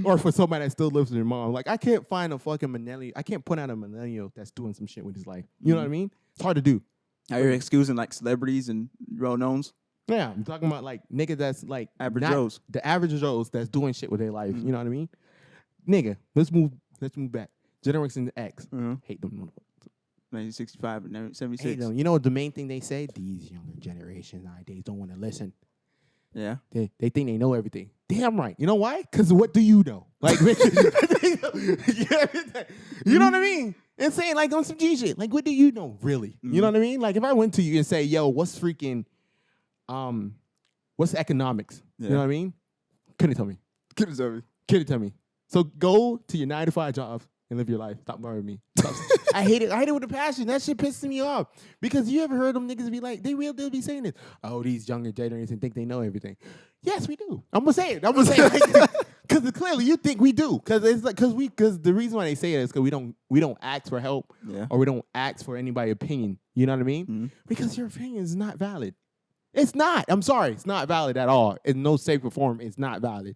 or for somebody that still lives with their mom. Like, I can't find a fucking millennial. I can't put out a millennial that's doing some shit with his life. You know what I mean? It's hard to do. Are you excusing like celebrities and well-knowns? Yeah, I'm talking about like niggas that's like Average Joes. The average Joes that's doing shit with their life. You know what I mean? Nigga, let's move back. Generation X. Hate them motherfuckers. 1965 and 76. Hate them. You know what the main thing they say? These younger generations nowadays don't want to listen. Yeah. They think they know everything. Damn right. You know why? Because what do you know? Like, you know what I mean? And saying like on some G shit. Like, what do you know really? You know what I mean? Like, if I went to you and say, yo, what's economics? You know what I mean? Couldn't tell me. Couldn't tell me. So go to your 9-to-5 job and live your life. Stop bothering me. I hate it. I hate it with a passion. That shit pisses me off. Because you ever heard them niggas be like, they'll be saying this. Oh, these younger generations think they know everything. Yes, we do. I'm gonna say it. Because clearly you think we do. Because it's like because the reason why they say it is because we don't ask for help or we don't ask for anybody's opinion. You know what I mean? Because your opinion is not valid. It's not. I'm sorry. It's not valid at all. In no shape or form, it's not valid.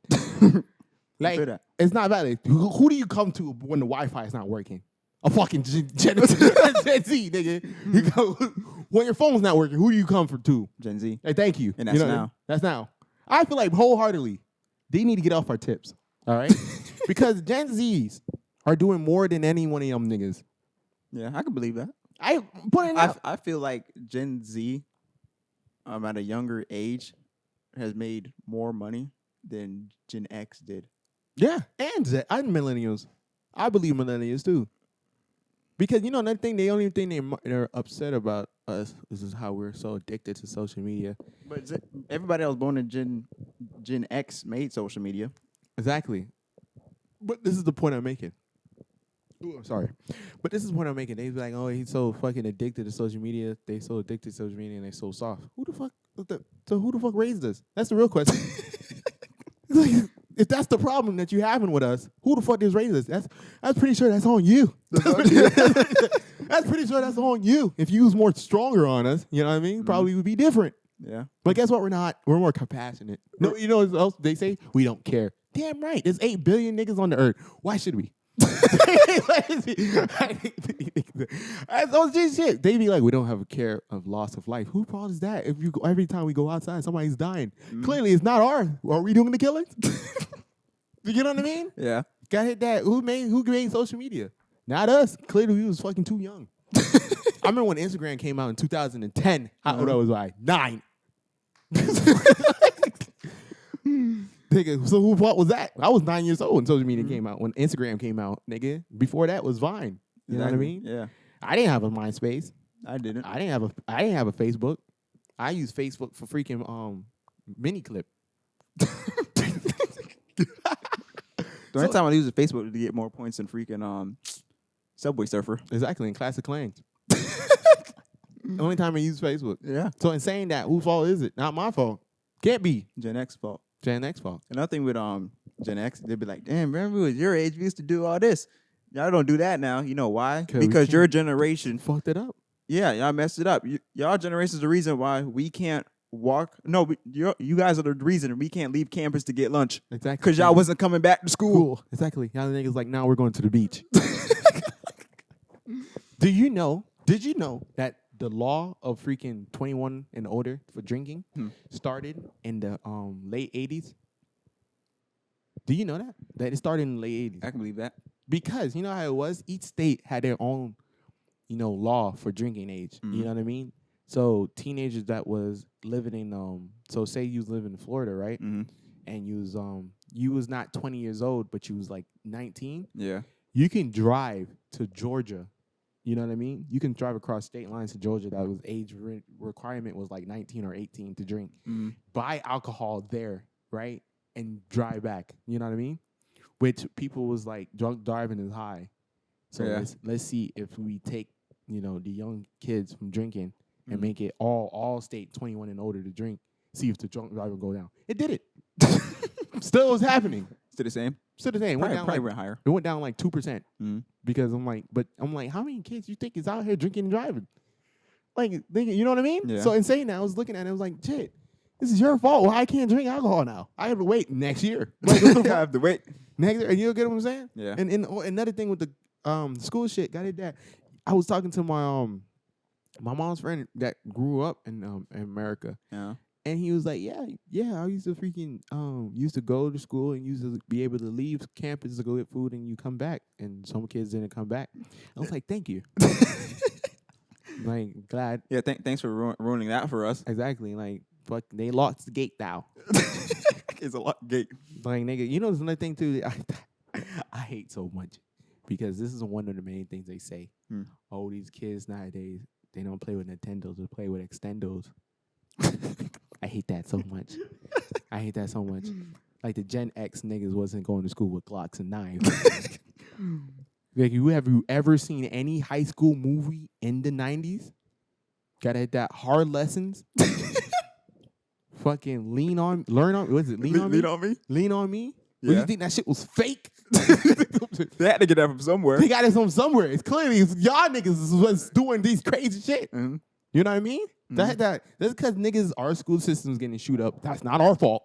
Like, it's not valid. Who do you come to when the Wi-Fi is not working? A fucking Gen Z, nigga. You go, when your phone's not working, who do you come to? Gen Z. Hey, thank you. And that's now. That's now. I feel like wholeheartedly, they need to get off our tips. All right? Because Gen Zs are doing more than any one of them niggas. Yeah, I can believe that. I feel like Gen Z, at a younger age, has made more money than Gen X did. Yeah, and I'm millennials. I believe millennials too. Because, you know, another thing, the only thing they're upset about us is how we're so addicted to social media. But everybody else born in Gen X made social media. Exactly. But this is the point I'm making. Ooh, I'm sorry. But this is the point I'm making. They be like, oh, he's so fucking addicted to social media. They so addicted to social media and they so soft. Who the fuck raised us? That's the real question. If that's the problem that you're having with us, who the fuck is raising us? That's pretty sure that's on you. That's pretty sure that's on you. If you was more stronger on us, you know what I mean? Probably would be different. Yeah. But guess what? We're not. We're more compassionate. No, you know what else they say? We don't care. Damn right. There's 8 billion niggas on the earth. Why should we? That's all this shit. They be like, we don't have a care of loss of life. Who fault is that? If every time we go outside, somebody's dying. Clearly, it's not ours. Are we doing the killing? You know what I mean? Yeah. Gotta hit that. Who made social media? Not us. Clearly, we was fucking too young. I remember when Instagram came out in 2010. How old I was I? 9. Nigga, so what was that? I was 9 years old when social media came out. When Instagram came out, nigga. Before that was Vine. You know what I mean? Yeah. I didn't have a MySpace. I didn't. I didn't have a Facebook. I used Facebook for freaking mini clip. The only time I used Facebook was to get more points than freaking Subway Surfer. Exactly, in Classic Clans. The only time I used Facebook. Yeah. So in saying that, whose fault is it? Not my fault. Can't be. Gen X fault. Gen X fault. Another thing with Gen X, they'd be like, damn, remember at your age we used to do all this. Y'all don't do that now. You know why? Because your generation fucked it up. Yeah, y'all messed it up. Y'all generation is the reason why we can't walk. No, you guys are the reason we can't leave campus to get lunch. Exactly. Because y'all wasn't coming back to school. Exactly. Y'all niggas like, now we're going to the beach. Did you know that the law of freaking 21 and older for drinking started in the late 80s? Do you know that? That it started in the late 80s. I can believe that. Because you know how it was? Each state had their own, law for drinking age. You know what I mean? So teenagers that was living in so say you was living in Florida, right? And you was not 20 years old, but you was like 19. Yeah. You can drive to Georgia. You know what I mean? You can drive across state lines to Georgia. That was age requirement was like 19 or 18 to drink. Buy alcohol there, right? And drive back. You know what I mean? Which people was like, drunk driving is high. So let's see if we take, the young kids from drinking and make it all state 21 and older to drink. See if the drunk driver go down. It did it. Still was happening. Still the same? Still the same. Probably went higher. It went down like 2%. Because I'm like, how many kids you think is out here drinking and driving? Like, you know what I mean? Yeah. So in saying that, I was looking at it, I was like, shit. This is your fault. Why I can't drink alcohol now? I have to wait next year. Like, what the I fuck? have to wait. Next year, you get what I'm saying? Yeah. And another thing with the school shit, got it that I was talking to my mom's friend that grew up in America. Yeah. And he was like, yeah, I used to freaking used to go to school and used to be able to leave campus to go get food and you come back. And some kids didn't come back. I was like, thank you. Like, glad. Yeah, thanks for ruining that for us. Exactly. Like, fuck, they locked the gate now. It's a locked gate. Like, nigga, you know, there's another thing, too, that I hate so much. Because this is one of the main things they say. Oh, these kids nowadays, they don't play with Nintendos, they play with Extendos. I hate that so much. I hate that so much. Like the Gen X niggas wasn't going to school with Glocks and knives. Like, have you ever seen any high school movie in the 90s? Gotta hit that hard lessons. Fucking lean on, learn on, what is it? Lean on me? Lean on me? Lean on me? Yeah. What, you think that shit was fake? They had to get that from somewhere. They got it from somewhere. It's clearly y'all niggas was doing these crazy shit. Mm-hmm. You know what I mean? That's because niggas, our school system's getting shoot up. That's not our fault.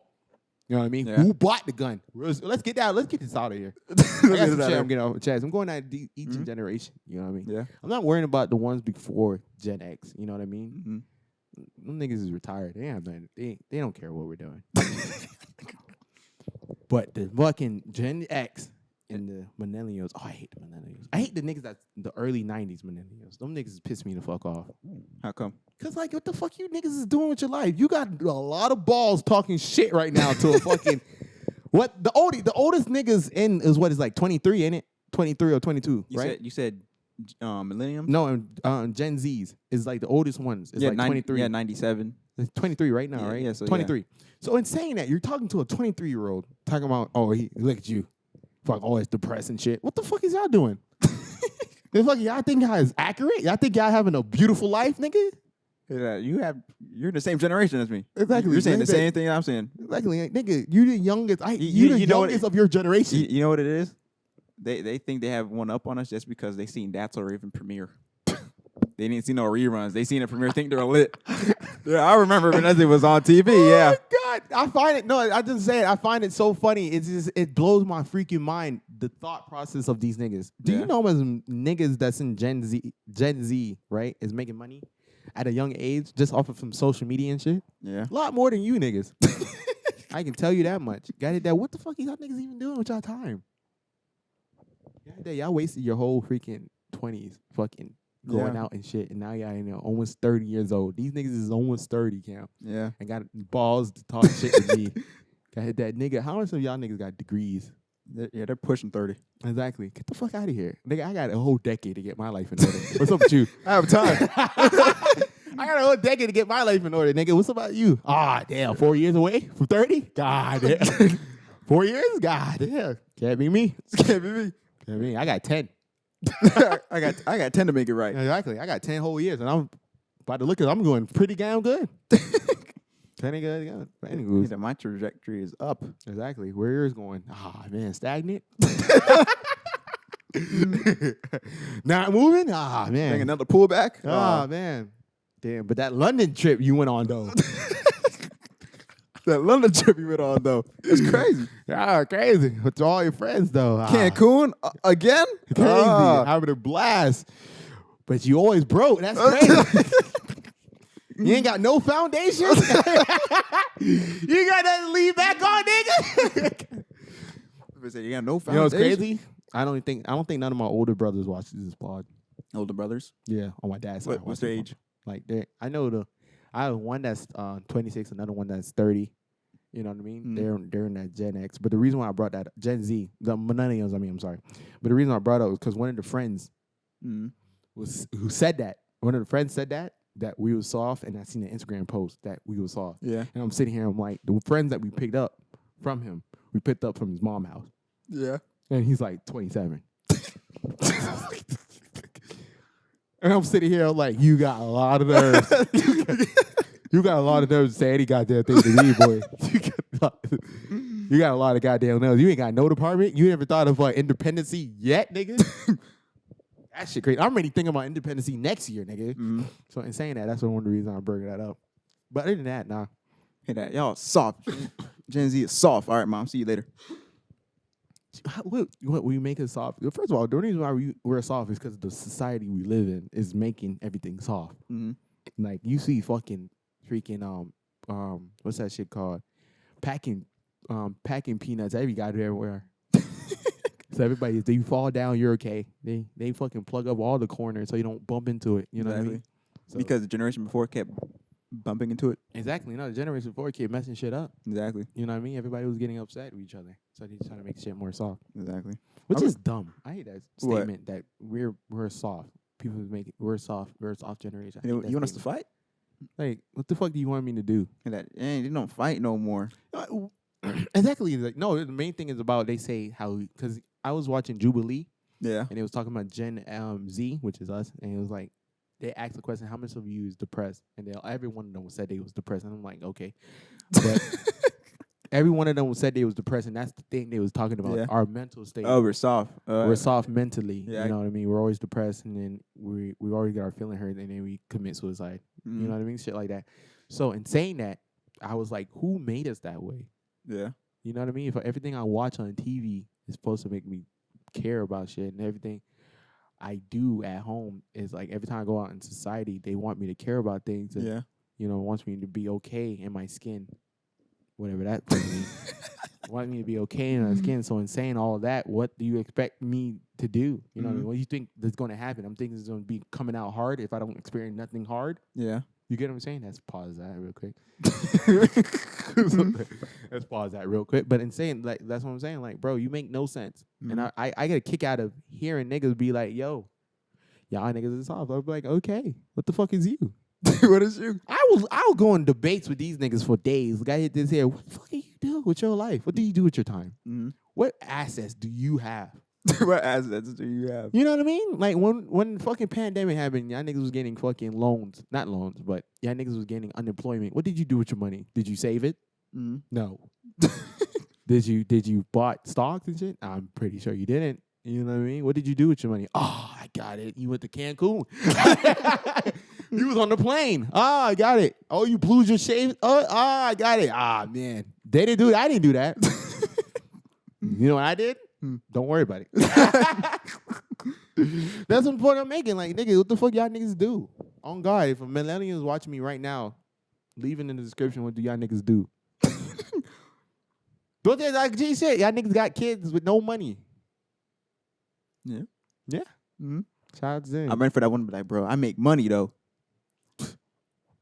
You know what I mean? Yeah. Who bought the gun? Let's get that. Let's get this out of here. I got some shit I'm getting off my chest. I'm going at each generation. You know what I mean? Yeah. I'm not worrying about the ones before Gen X. You know what I mean? Them niggas is retired. They ain't nothing. They don't care what we're doing. But the fucking Gen X and the Millennials. Oh, I hate the Millennials. I hate the niggas that's the early 90s Millennials. Them niggas piss me the fuck off. How come? Cause like, what the fuck you niggas is doing with your life? You got a lot of balls talking shit right now to a fucking what the oldest niggas in is what is like 23, ain't it? 23 or 22, right? You said Millennium? No, Gen Zs is like the oldest ones. It's like 23. Yeah, 97. It's 23 right now, Yeah, right? yeah, so 23. yeah. So in saying that, you're talking to a 23-year-old talking about, oh, look at you. Fuck, always depressing shit. What the fuck is y'all doing? Y'all think y'all is accurate? Y'all think y'all having a beautiful life, nigga? Yeah, you're the same generation as me. Exactly. You're saying the same thing I'm saying. Exactly, like, nigga. You the youngest. You the know youngest of your generation. You know what it is? They think they have one up on us just because they seen That's or even premiere. They didn't see no reruns. They seen a premiere, think they're lit. Yeah, I remember when it was on TV. Yeah. Oh my God, I find it. No, I just say it. I find it so funny. It's just it blows my freaking mind. The thought process of these niggas. Do you know as niggas that's in Gen Z, right, is making money at a young age just off of some social media and shit? Yeah. A lot more than you niggas. I can tell you that much. Got it. That what the fuck y'all niggas even doing with y'all time? Y'all wasted your whole freaking 20s fucking going out and shit, and now y'all almost 30 years old. These niggas is almost 30, Cam. Yeah. And got balls to talk shit with me. Got hit that nigga. How much of y'all niggas got degrees? They're pushing 30. Exactly. Get the fuck out of here. Nigga, I got a whole decade to get my life in order. What's up with you? I have time. I got a whole decade to get my life in order, nigga. What's about you? Ah, damn. 4 years away from 30? God damn. 4 years? God damn. Can't be me. Can't be me. Can't be me. I got 10. I got 10 to make it right. Exactly. I got 10 whole years, and I'm about to look at it. I'm going pretty damn good. 10 good. Anyways. My trajectory is up. Exactly. Where yours going? Ah, man, stagnant. Not moving? Ah, man. Bring another pullback? Ah, man. Damn, but that London trip you went on, though. That London trip you went on, though. It's crazy. Ah, crazy. With all your friends, though. Cancun? Again? Crazy. Having a blast. But you always broke. That's crazy. You ain't got no foundation? You got nothing to lean back on, nigga? You got no foundation? You know what's crazy? I don't think none of my older brothers watch this pod. Older brothers? Yeah, on my dad's side. What's their age? Like, I have one that's 26, another one that's 30. You know what I mean? They're in that Gen X. But the reason why I brought that Gen Z, the Millennials, I'm sorry. But the reason I brought it was because one of the friends who said that. One of the friends said that we was soft, and I seen the Instagram post that we was soft. Yeah. And I'm sitting here, I'm like, the friends that we picked up from him, we picked up from his mom's house. Yeah. And he's like 27. And I'm sitting here like, you got a lot of nerves. You got a lot of nerves to say any goddamn thing to me, boy. You got a lot of goddamn nerves. You ain't got no department. You never thought of independency yet, nigga. That shit crazy. I'm already thinking about independency next year, nigga. So in saying that, that's one of the reasons I'm bringing that up. But other than that, nah. Hey, that y'all soft. Gen Z is soft. All right, mom. See you later. What we make us soft? First of all, the reason why we're soft is because the society we live in is making everything soft. Mm-hmm. Like you see fucking freaking what's that shit called? Packing peanuts everywhere. So everybody, if you fall down, you're okay. They fucking plug up all the corners so you don't bump into it. You know what I mean? So, because the generation before kept bumping into it. Exactly. No, the generation before kept messing shit up. Exactly. You know what I mean? Everybody was getting upset with each other, so they trying to make shit more soft. Exactly. Which is dumb. I hate that What? statement that we're soft. People make it we're a soft generation. You want us to fight? Like, what the fuck do you want me to do? And that they don't fight no more. Exactly. Like, no, the main thing is about they say how because I was watching Jubilee. Yeah. And it was talking about Gen Z, which is us, and it was like they asked the question, "How much of you is depressed?" And every one of them said they was depressed, and I'm like, okay, but every one of them said they was depressed, and that's the thing they was talking about, our mental state. Oh, we're soft. We're soft mentally. Yeah. You know what I mean? We're always depressed, and then we always get our feeling hurt, and then we commit suicide. Mm-hmm. You know what I mean? Shit like that. So in saying that, I was like, who made us that way? Yeah. You know what I mean? If everything I watch on TV is supposed to make me care about shit, and everything I do at home is like every time I go out in society, they want me to care about things. And, you know, wants me to be okay in my skin, whatever that means. Want me to be okay in my skin. So in saying all of that, what do you expect me to do? You know what I mean? What do you think that's going to happen? I'm thinking it's going to be coming out hard if I don't experience nothing hard. Yeah. You get what I'm saying? Let's pause that real quick. Let's pause that real quick. But in saying, like, that's what I'm saying. Like, bro, you make no sense. And I get a kick out of hearing niggas be like, yo, y'all niggas is soft. I'll be like, okay, what the fuck is you? What is you? I'll go on debates with these niggas for days. The guy hit this here. What the fuck do you do with your life? What do you do with your time? Mm-hmm. What assets do you have? What assets do you have? You know what I mean? Like when fucking pandemic happened, y'all niggas was getting fucking loans. Not loans, but y'all niggas was getting unemployment. What did you do with your money? Did you save it? Mm-hmm. No. Did you bought stocks and shit? I'm pretty sure you didn't. You know what I mean? What did you do with your money? Oh, I got it. You went to Cancun. You was on the plane. Ah, I got it. Oh, you blew your shave. Oh, I got it. Ah, man. They didn't do it. I didn't do that. You know what I did? Don't worry about it. That's the point I'm making. Like, nigga, what the fuck y'all niggas do? On God, if a millennial is watching me right now, leave it in the description what do y'all niggas do. Don't they like G shit? Y'all niggas got kids with no money. Yeah. Yeah. Mm-hmm. Shout out to them. I'm ready for that one to be like, bro, I make money though.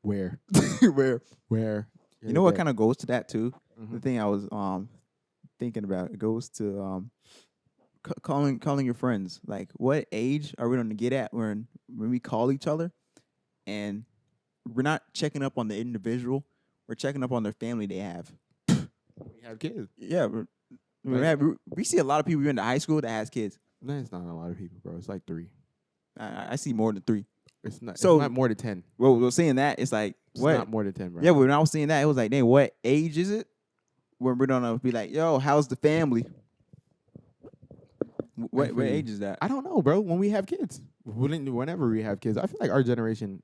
Where? Where? You know what kind of goes to that too? Mm-hmm. The thing I was thinking about, it goes to calling your friends. Like, what age are we going to get at when we call each other and we're not checking up on the individual, we're checking up on their family they have. We have kids. Yeah, we see a lot of people in the high school that has kids. No, it's not a lot of people, bro. It's like 3. I see more than 3. It's not more than 10. Well, we're saying that it's like it's what? Not more than 10, bro. Yeah, but when I was seeing that, it was like, dang, what age is it? When we're gonna be like, yo, how's the family? What age is that? I don't know, bro. When we have kids, whenever we have kids, I feel like our generation,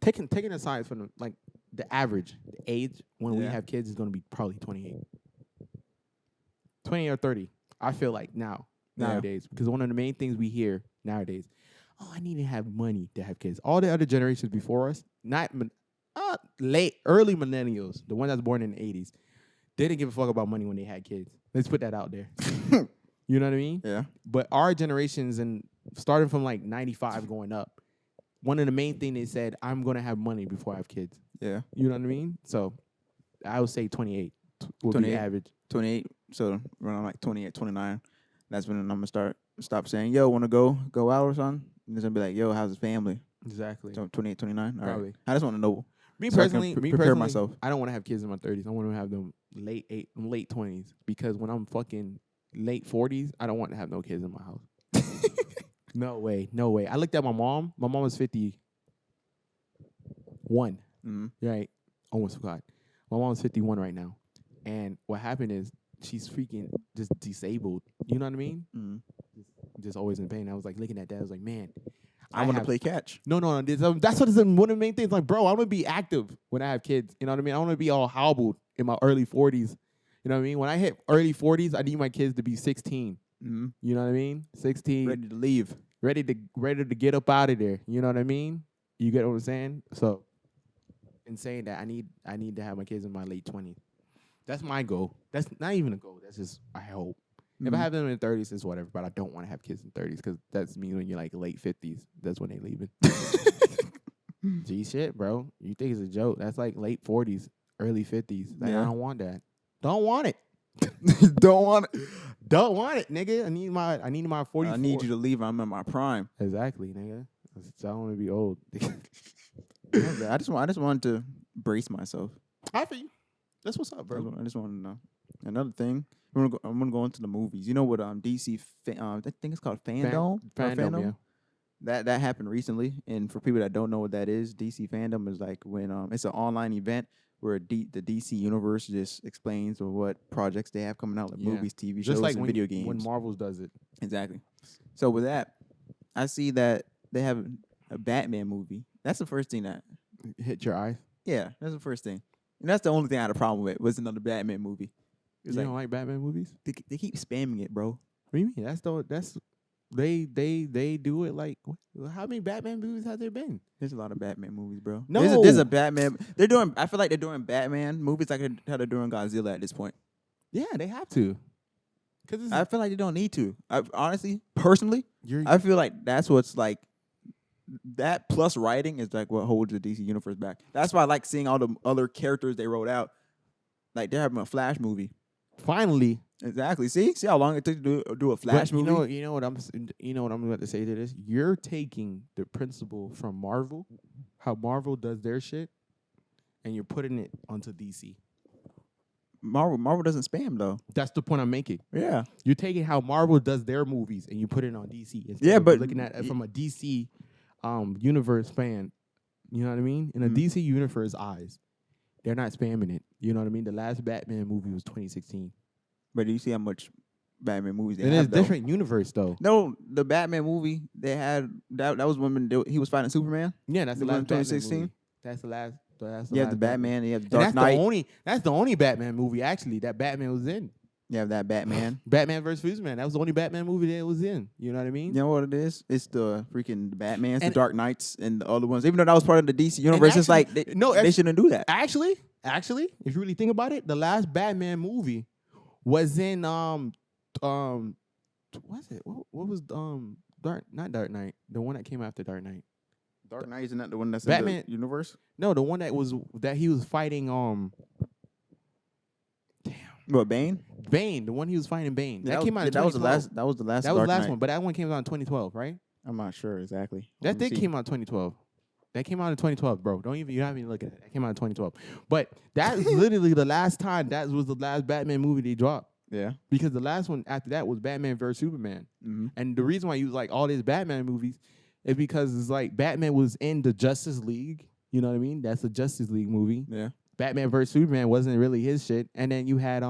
taking aside from the average age when we have kids is gonna be probably 28, 28 or 30. I feel like nowadays, because one of the main things we hear nowadays, oh, I need to have money to have kids. All the other generations before us, early millennials, the one that's born in the 80s, they didn't give a fuck about money when they had kids. Let's put that out there. You know what I mean? Yeah. But our generations, and starting from like 95 going up, one of the main things they said, I'm going to have money before I have kids. Yeah. You know what I mean? So I would say 28 would be average. 28. So when I'm like 28, 29, that's when I'm going to stop saying, yo, want to go out or something? And it's going to be like, yo, how's the family? Exactly. So 28, 29? All Probably. Right. I just want to know. Me personally, prepare myself. I don't want to have kids in my 30s. I want to have them late 20s, because when I'm fucking late 40s, I don't want to have no kids in my house. No way. I looked at my mom. My mom was 51. Mm-hmm. Right? Almost forgot. My mom's 51 right now. And what happened is she's freaking just disabled. You know what I mean? Mm-hmm. Just always in pain. I was like looking at that. I was like, man, I want to play catch. No. That's what is one of the main things. Like, bro, I want to be active when I have kids. You know what I mean? I want to be all hobbled in my early 40s. You know what I mean? When I hit early 40s, I need my kids to be 16. Mm-hmm. You know what I mean? 16. Ready to leave. Ready to get up out of there. You know what I mean? You get what I'm saying? So, in saying that, I need to have my kids in my late 20s. That's my goal. That's not even a goal. That's just, I hope. If I have them in 30s, it's whatever. But I don't want to have kids in 30s because that's me when you're like late 50s. That's when they leaving. Gee, shit, bro. You think it's a joke? That's like late 40s, early 50s. Like, I don't want that. Don't want it. Don't want it. Don't want it, nigga. I need my 44. I need you to leave. I'm in my prime. Exactly, nigga. I don't want to be old. I just wanted to brace myself. I feel you. That's what's up, bro. I just want to know. Another thing, I'm gonna go into the movies. You know what? DC, I think it's called Fandom. Fandom, yeah. That happened recently, and for people that don't know what that is, DC Fandom is like when it's an online event where the DC universe just explains what projects they have coming out, like movies, TV shows, just like and video games. When Marvel does it. Exactly. So with that, I see that they have a Batman movie. That's the first thing that hit your eye. Yeah, that's the first thing. And that's the only thing I had a problem with was another Batman movie. You don't like Batman movies? They keep spamming it, bro. What do you mean? They do it like how many Batman movies have there been? There's a lot of Batman movies, bro. No, there's a Batman. I feel like they're doing Batman movies like how they're doing Godzilla at this point. Yeah, they have to. I feel like they don't need to. Honestly, personally, I feel like that's what's like. That plus writing is like what holds the DC universe back. That's why I like seeing all the other characters they wrote out. Like they're having a Flash movie. Finally. Exactly. See how long it took to do a Flash movie. You know what I'm about to say to this. You're taking the principle from Marvel, how Marvel does their shit, and you're putting it onto DC. Marvel doesn't spam though. That's the point I'm making. Yeah. You're taking how Marvel does their movies and you put it on DC. Yeah, but looking at it from a DC universe fan, you know what I mean? In a DC universe eyes, they're not spamming it. You know what I mean? The last Batman movie was 2016. But do you see how much Batman movies they have? It's a different universe though. No, the Batman movie they had that was when he was fighting Superman. Yeah, that's the last 2016. That's the last. You have the Batman. You have the Dark Knight. That's the only Batman movie actually that Batman was in. You have that Batman. Batman vs. Superman. That was the only Batman movie that it was in. You know what I mean? You know what it is? It's the freaking Batmans, the Dark Knights, and the other ones. Even though that was part of the DC universe, it's like they shouldn't do that. Actually, if you really think about it, the last Batman movie was in what's it? What was not Dark Knight? The one that came after Dark Knight. Dark Knight isn't that the one that's Batman in the universe? No, the one that he was fighting What, Bane? Bane, the one he was fighting Bane. Yeah, that came out in 2012. That was the last. That was the last one, but that one came out in 2012, right? I'm not sure exactly. That did came out in 2012. That came out in 2012, bro. You haven't even looked at it. That came out in 2012. But that is literally the last time. That was the last Batman movie they dropped. Yeah. Because the last one after that was Batman vs. Superman. Mm-hmm. And the reason why you like all these Batman movies is because it's like Batman was in the Justice League. You know what I mean? That's a Justice League movie. Yeah. Batman vs. Superman wasn't really his shit. And then you had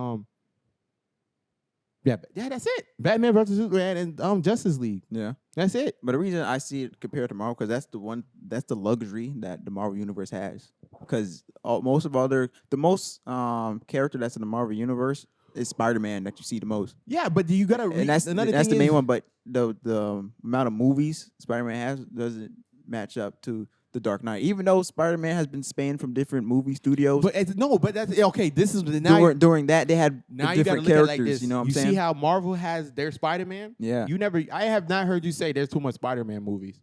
yeah, that's it. Batman vs. Superman and Justice League. Yeah, that's it. But the reason I see it compared to Marvel, because that's the luxury that the Marvel universe has. Because the most character that's in the Marvel universe is Spider-Man that you see the most. Yeah, but you gotta. And that's the main one. But the amount of movies Spider-Man has doesn't match up to the Dark Knight, even though Spider-Man has been spanned from different movie studios. But that's okay. This is during that they had different characters. Like this. You know what I'm saying? You see how Marvel has their Spider-Man? Yeah. I have not heard you say there's too much Spider-Man movies.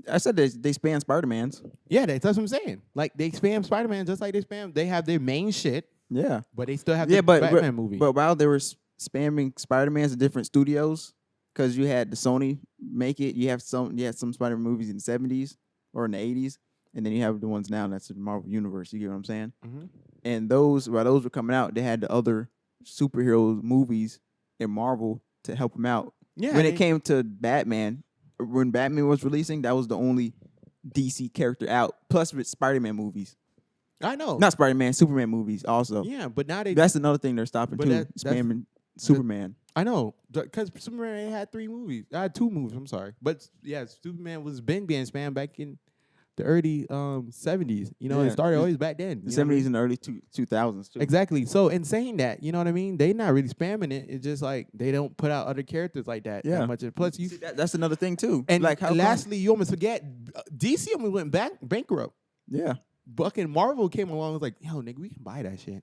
I said they span Spider-Mans. Yeah, that's what I'm saying. Like they spam Spider-Man just like they have their main shit. Yeah. But they still have the Batman movie. But while they were spamming Spider-Mans in different studios, because you had the Sony make it, you had some Spider-Man movies in the 70s. Or in the 80s, and then you have the ones now that's in the Marvel Universe. You get what I'm saying? Mm-hmm. And while those were coming out, they had the other superhero movies in Marvel to help them out. Yeah. When it came to Batman, when Batman was releasing, that was the only DC character out. Plus with Spider-Man movies. I know. Not Spider-Man, Superman movies also. Yeah, but now that's another thing they're stopping too. Spamming Superman. I know, because Superman had 3 movies. I had 2 movies. I'm sorry, but yeah, Superman was being spanned back in the early 70s. You know, Yeah. it started always back then. The you know what I 70s mean? and the early 2000s too. Exactly. So in saying that, you know what I mean? They not really spamming it. It's just like they don't put out other characters like that Yeah. that much. And plus, you See, that's another thing too. and like how come- lastly, you almost forget DC almost went bankrupt. yeah. Fucking Marvel came along and was like, yo, nigga, we can buy that shit.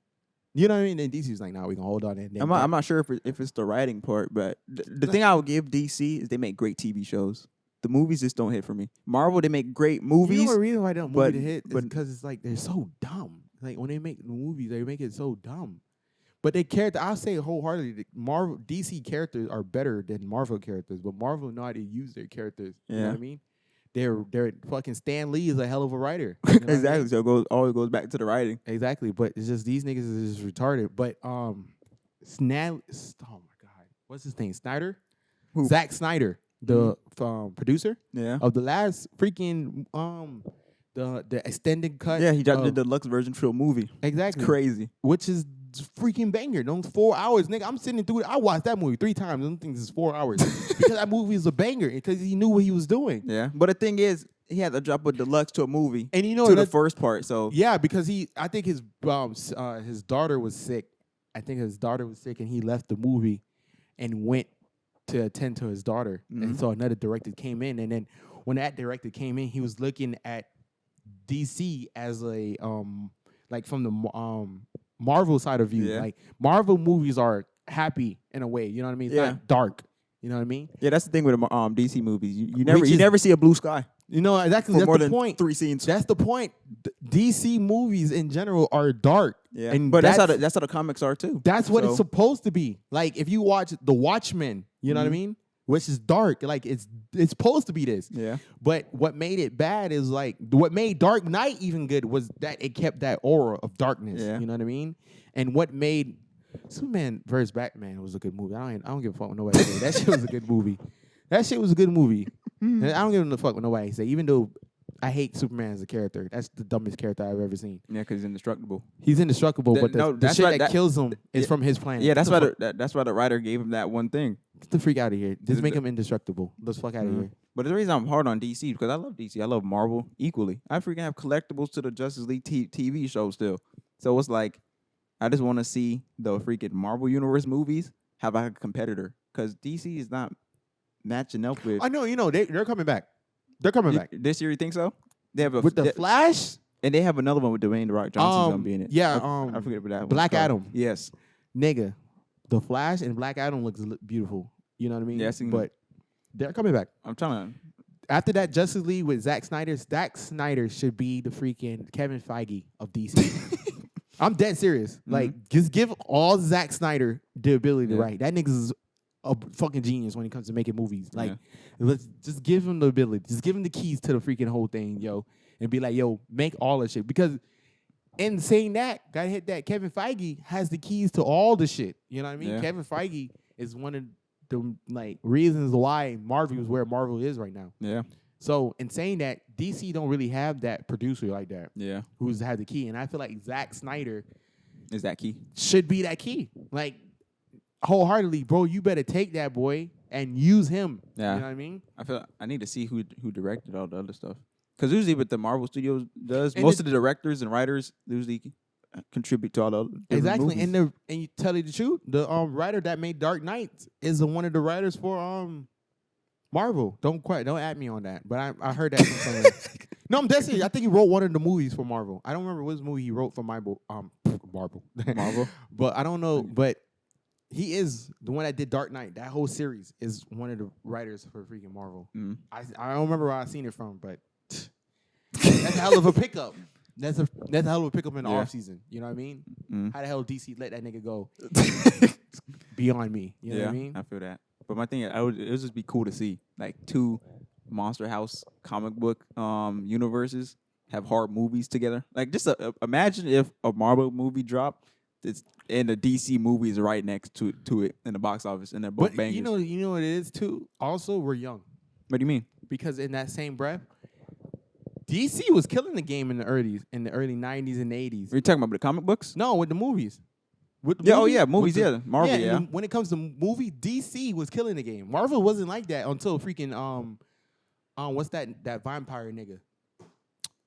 You know what I mean? And DC was like, nah, we can hold on. And I'm not sure if it's the writing part, but the thing I would give DC is they make great TV shows. The movies just don't hit for me. Marvel, they make great movies. You know the reason why they don't but- movie to hit is but- because it's like they're so dumb. Like when they make the movies, they make it so dumb. But they character, I'll say wholeheartedly, Marvel DC characters are better than Marvel characters. But Marvel know how to use their characters. You know Yeah. what I mean? They're fucking Stan Lee is a hell of a writer. You know what I mean? Exactly. So always goes back to the writing. Exactly. But it's just these niggas is just retarded. But oh my God, what's his name? Snyder? Who? Zack Snyder, the producer Yeah. of the last freaking the extended cut. Yeah, he dropped the of- deluxe version for a movie. exactly, It's crazy. which is freaking banger. Those 4 hours, nigga. I'm sitting through it. I watched that movie 3 times. I don't think this is 4 hours because that movie is a banger because he knew what he was doing. Yeah. But the thing is, he had to drop a deluxe to a movie And you know to the that- first part. So Yeah, because I think his daughter was sick. I think his daughter was sick, and he left the movie and went to attend to his daughter. And Mhm. so another director came in, and then when that director came in, he was looking at DC as a like from the Marvel side of view. Yeah. Like Marvel movies are happy in a way. You know what I mean? It's Yeah. not dark. You know what I mean? yeah, that's the thing with the DC movies. You Which never is- never see a blue sky You know exactly. for That's more the than point. 3 scenes. That's the point. DC movies in general are dark. Yeah. and But that's how the comics are too. That's what So- it's supposed to be. Like if you watch The Watchmen, you know what I Mhm. mean? Which is dark. Like it's supposed to be this. Yeah. But what made it bad is like what made Dark Knight even good was that it kept that aura of darkness. Yeah. You know what I mean? And what made Superman vs. Batman was a good movie. I don't give a fuck what nobody say. That shit was a good movie. That shit was a good movie. And I don't give a fuck what nobody say. Even though I hate Superman as a character. That's the dumbest character I've ever seen. Yeah, because he's indestructible. He's indestructible, but the that's shit right, that kills him is yeah, from his planet. Yeah, Get that's why the writer gave him that one thing. the freak out of here. Just The- make him indestructible. Let's fuck out of Mhm. here. But the reason I'm hard on DC because I love DC. I love Marvel equally. I freaking have collectibles to the Justice League TV show still. So it's like, I just want to see the freaking Marvel Universe movies have like a competitor because DC is not matching up with. I know, they're coming back. They're coming back. This year, you think so? They have a With the Flash, and they have another one with Dwayne The Rock Johnson's gonna be in it. yeah, I forget what that one's Black called. Adam. Yes. nigga, the Flash and Black Adam looks beautiful. You know what I mean? Yeah, I seen but they're coming back. I'm trying to. After that Justice League with Zack Snyder should be the freaking Kevin Feige of DC. I'm dead serious. Like, just give all Zack Snyder the ability to write. That nigga's a fucking genius when it comes to making movies. Like, let's just give him the ability. Just give him the keys to the freaking whole thing, yo. And be like, yo, make all the shit. Because in saying that, gotta hit that, Kevin Feige has the keys to all the shit. You know what I mean? Yeah. Kevin Feige is one of the reasons why Marvel is where Marvel is right now. Yeah. So in saying that, DC don't really have that producer like that Yeah. who's had the key. And I feel like Zack Snyder Is that key? should be that key. Like, wholeheartedly, bro, you better take that boy and use him. Yeah. You know what I mean? I feel I need to see who directed all the other stuff. Because usually what the Marvel Studios does, And most of the directors and writers usually contribute to all the different Exactly. movies. And you tell you the truth, the writer that made Dark Knight is one of the writers for Marvel. Don't at me on that. But I heard that from somewhere. No, I'm dead serious. I think he wrote one of the movies for Marvel. I don't remember which movie he wrote for Marvel. Marvel. But I don't know. But he is the one that did Dark Knight. That whole series is one of the writers for freaking Marvel. Mm. I don't remember where I seen it from, but that's a hell of a pickup. That's a hell of a pickup in the off season. You know what I mean? Mm. How the hell DC let that nigga go beyond me? You know what I mean? I feel that. But my thing is, it would just be cool to see like two Monster House comic book universes have hard movies together. Like just imagine if a Marvel movie dropped, and the DC movie is right next to it in the box office, and they're both But bangers. you know what it is too. Also, we're young What do you mean? because in that same breath, DC was killing the game in the early 90s and 80s. Are you talking about the comic books? No, with the movies. With the Yeah, oh movie, yeah, movies, with yeah. Marvel, yeah. and when it comes to movie, DC was killing the game. Marvel wasn't like that until freaking what's that vampire nigga?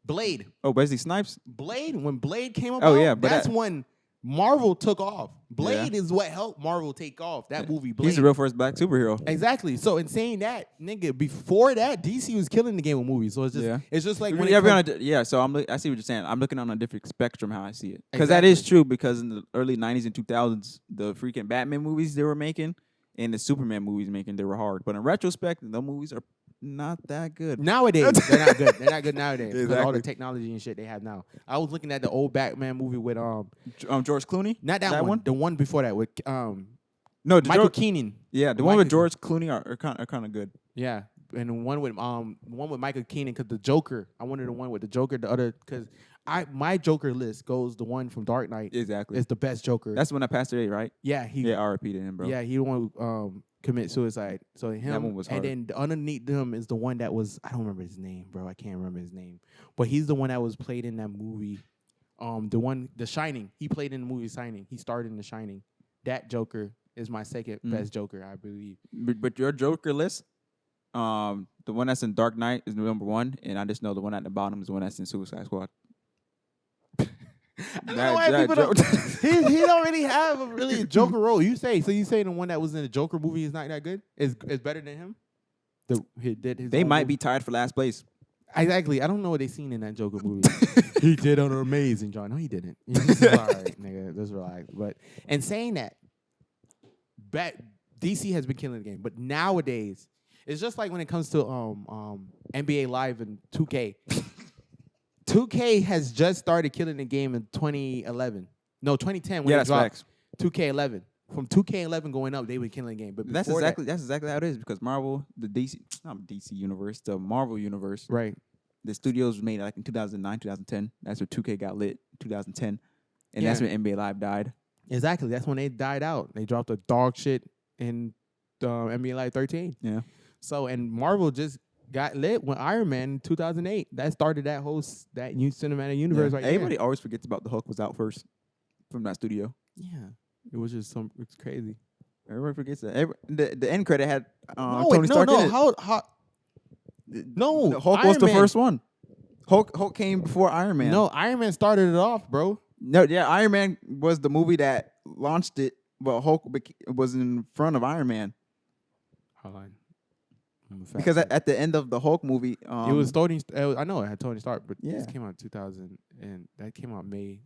Blade. Oh, Wesley Snipes? Blade, when Blade came about, Oh, yeah, but that's when Marvel took off. Blade Yeah. is what helped Marvel take off. That movie, Blade. He's the real first black superhero. Exactly. So in saying that, nigga, before that, DC was killing the game with movies. So it's just like when So I see what you're saying. I'm looking on a different spectrum how I see it. Because that is true. Because in the early '90s and 2000s, the freaking Batman movies they were making and the Superman movies they were hard. But in retrospect, those movies are not that good. Nowadays, they're not good. They're not good nowadays. Because all the Exactly. technology and shit they have now. I was looking at the old Batman movie with George Clooney. not that one, the one before that with No, Michael Keaton. Yeah, the one with George Clooney are kind of good. Yeah, and the one with Michael Keaton because the Joker. I wanted the one with the Joker. The other because my Joker list goes the one from Dark Knight. Exactly. It's the best Joker. That's the one that passed away, right? yeah R.I.P. to him, bro. Yeah, he the one who commit suicide. So him, That one was hard. and then underneath him is the one that was I don't remember his name, bro. I can't remember his name, but he's the one that was played in that movie. The Shining. He played in the movie Shining. He starred in The Shining. That Joker is my second best Joker, I believe. But your Joker list, the one that's in Dark Knight is number one, and I just know the one at the bottom is the one that's in Suicide Squad. I don't know why people don't. He don't really have a Joker role. You say the one that was in the Joker movie is not that good? Is better than him? They might be tied for last place. Exactly. I don't know what they seen in that Joker movie. He did an amazing job. No, he didn't. He's all right, nigga. Just relax. But and saying that, DC has been killing the game. But nowadays, it's just like when it comes to NBA Live and 2K. 2K has just started killing the game in 2011. No, 2010 when Yeah, it that's dropped facts. 2K11. From 2K11 going up, they were killing the game. But That's before exactly how it is because Marvel, the DC universe, the Marvel universe, right. the studios was made like in 2009, 2010. That's where 2K got lit, 2010, and Yeah. that's when NBA Live died. Exactly. That's when they died out. They dropped a dog shit in NBA Live 13. Yeah. So, and Marvel just got lit when Iron Man in 2008. That started that new cinematic universe right Everybody always forgets about the Hulk was out first from that studio. there. Yeah. It was just it's crazy. Everybody forgets that. The end credit had No, Tony Stark in it. No, The Hulk Iron was the Man. first one. Hulk came before Iron Man. No, Iron Man started it off, bro. No, yeah, Iron Man was the movie that launched it, but Hulk was in front of Iron Man. Hold on. Because at the end of the Hulk movie, it was Tony. I know it had Tony Stark, but Yeah. this came out in 2000, and that came out May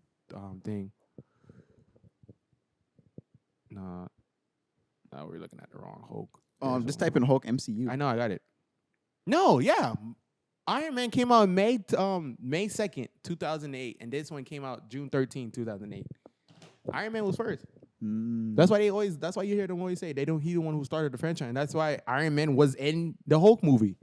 thing. No, we're looking at the wrong Hulk. just type in Hulk MCU. I know, I got it. No, yeah, Iron Man came out May 2nd, 2008, and this one came out June 13, 2008. Iron Man was first. That's why you hear them always say he the one who started the franchise. And that's why Iron Man was in the Hulk movie.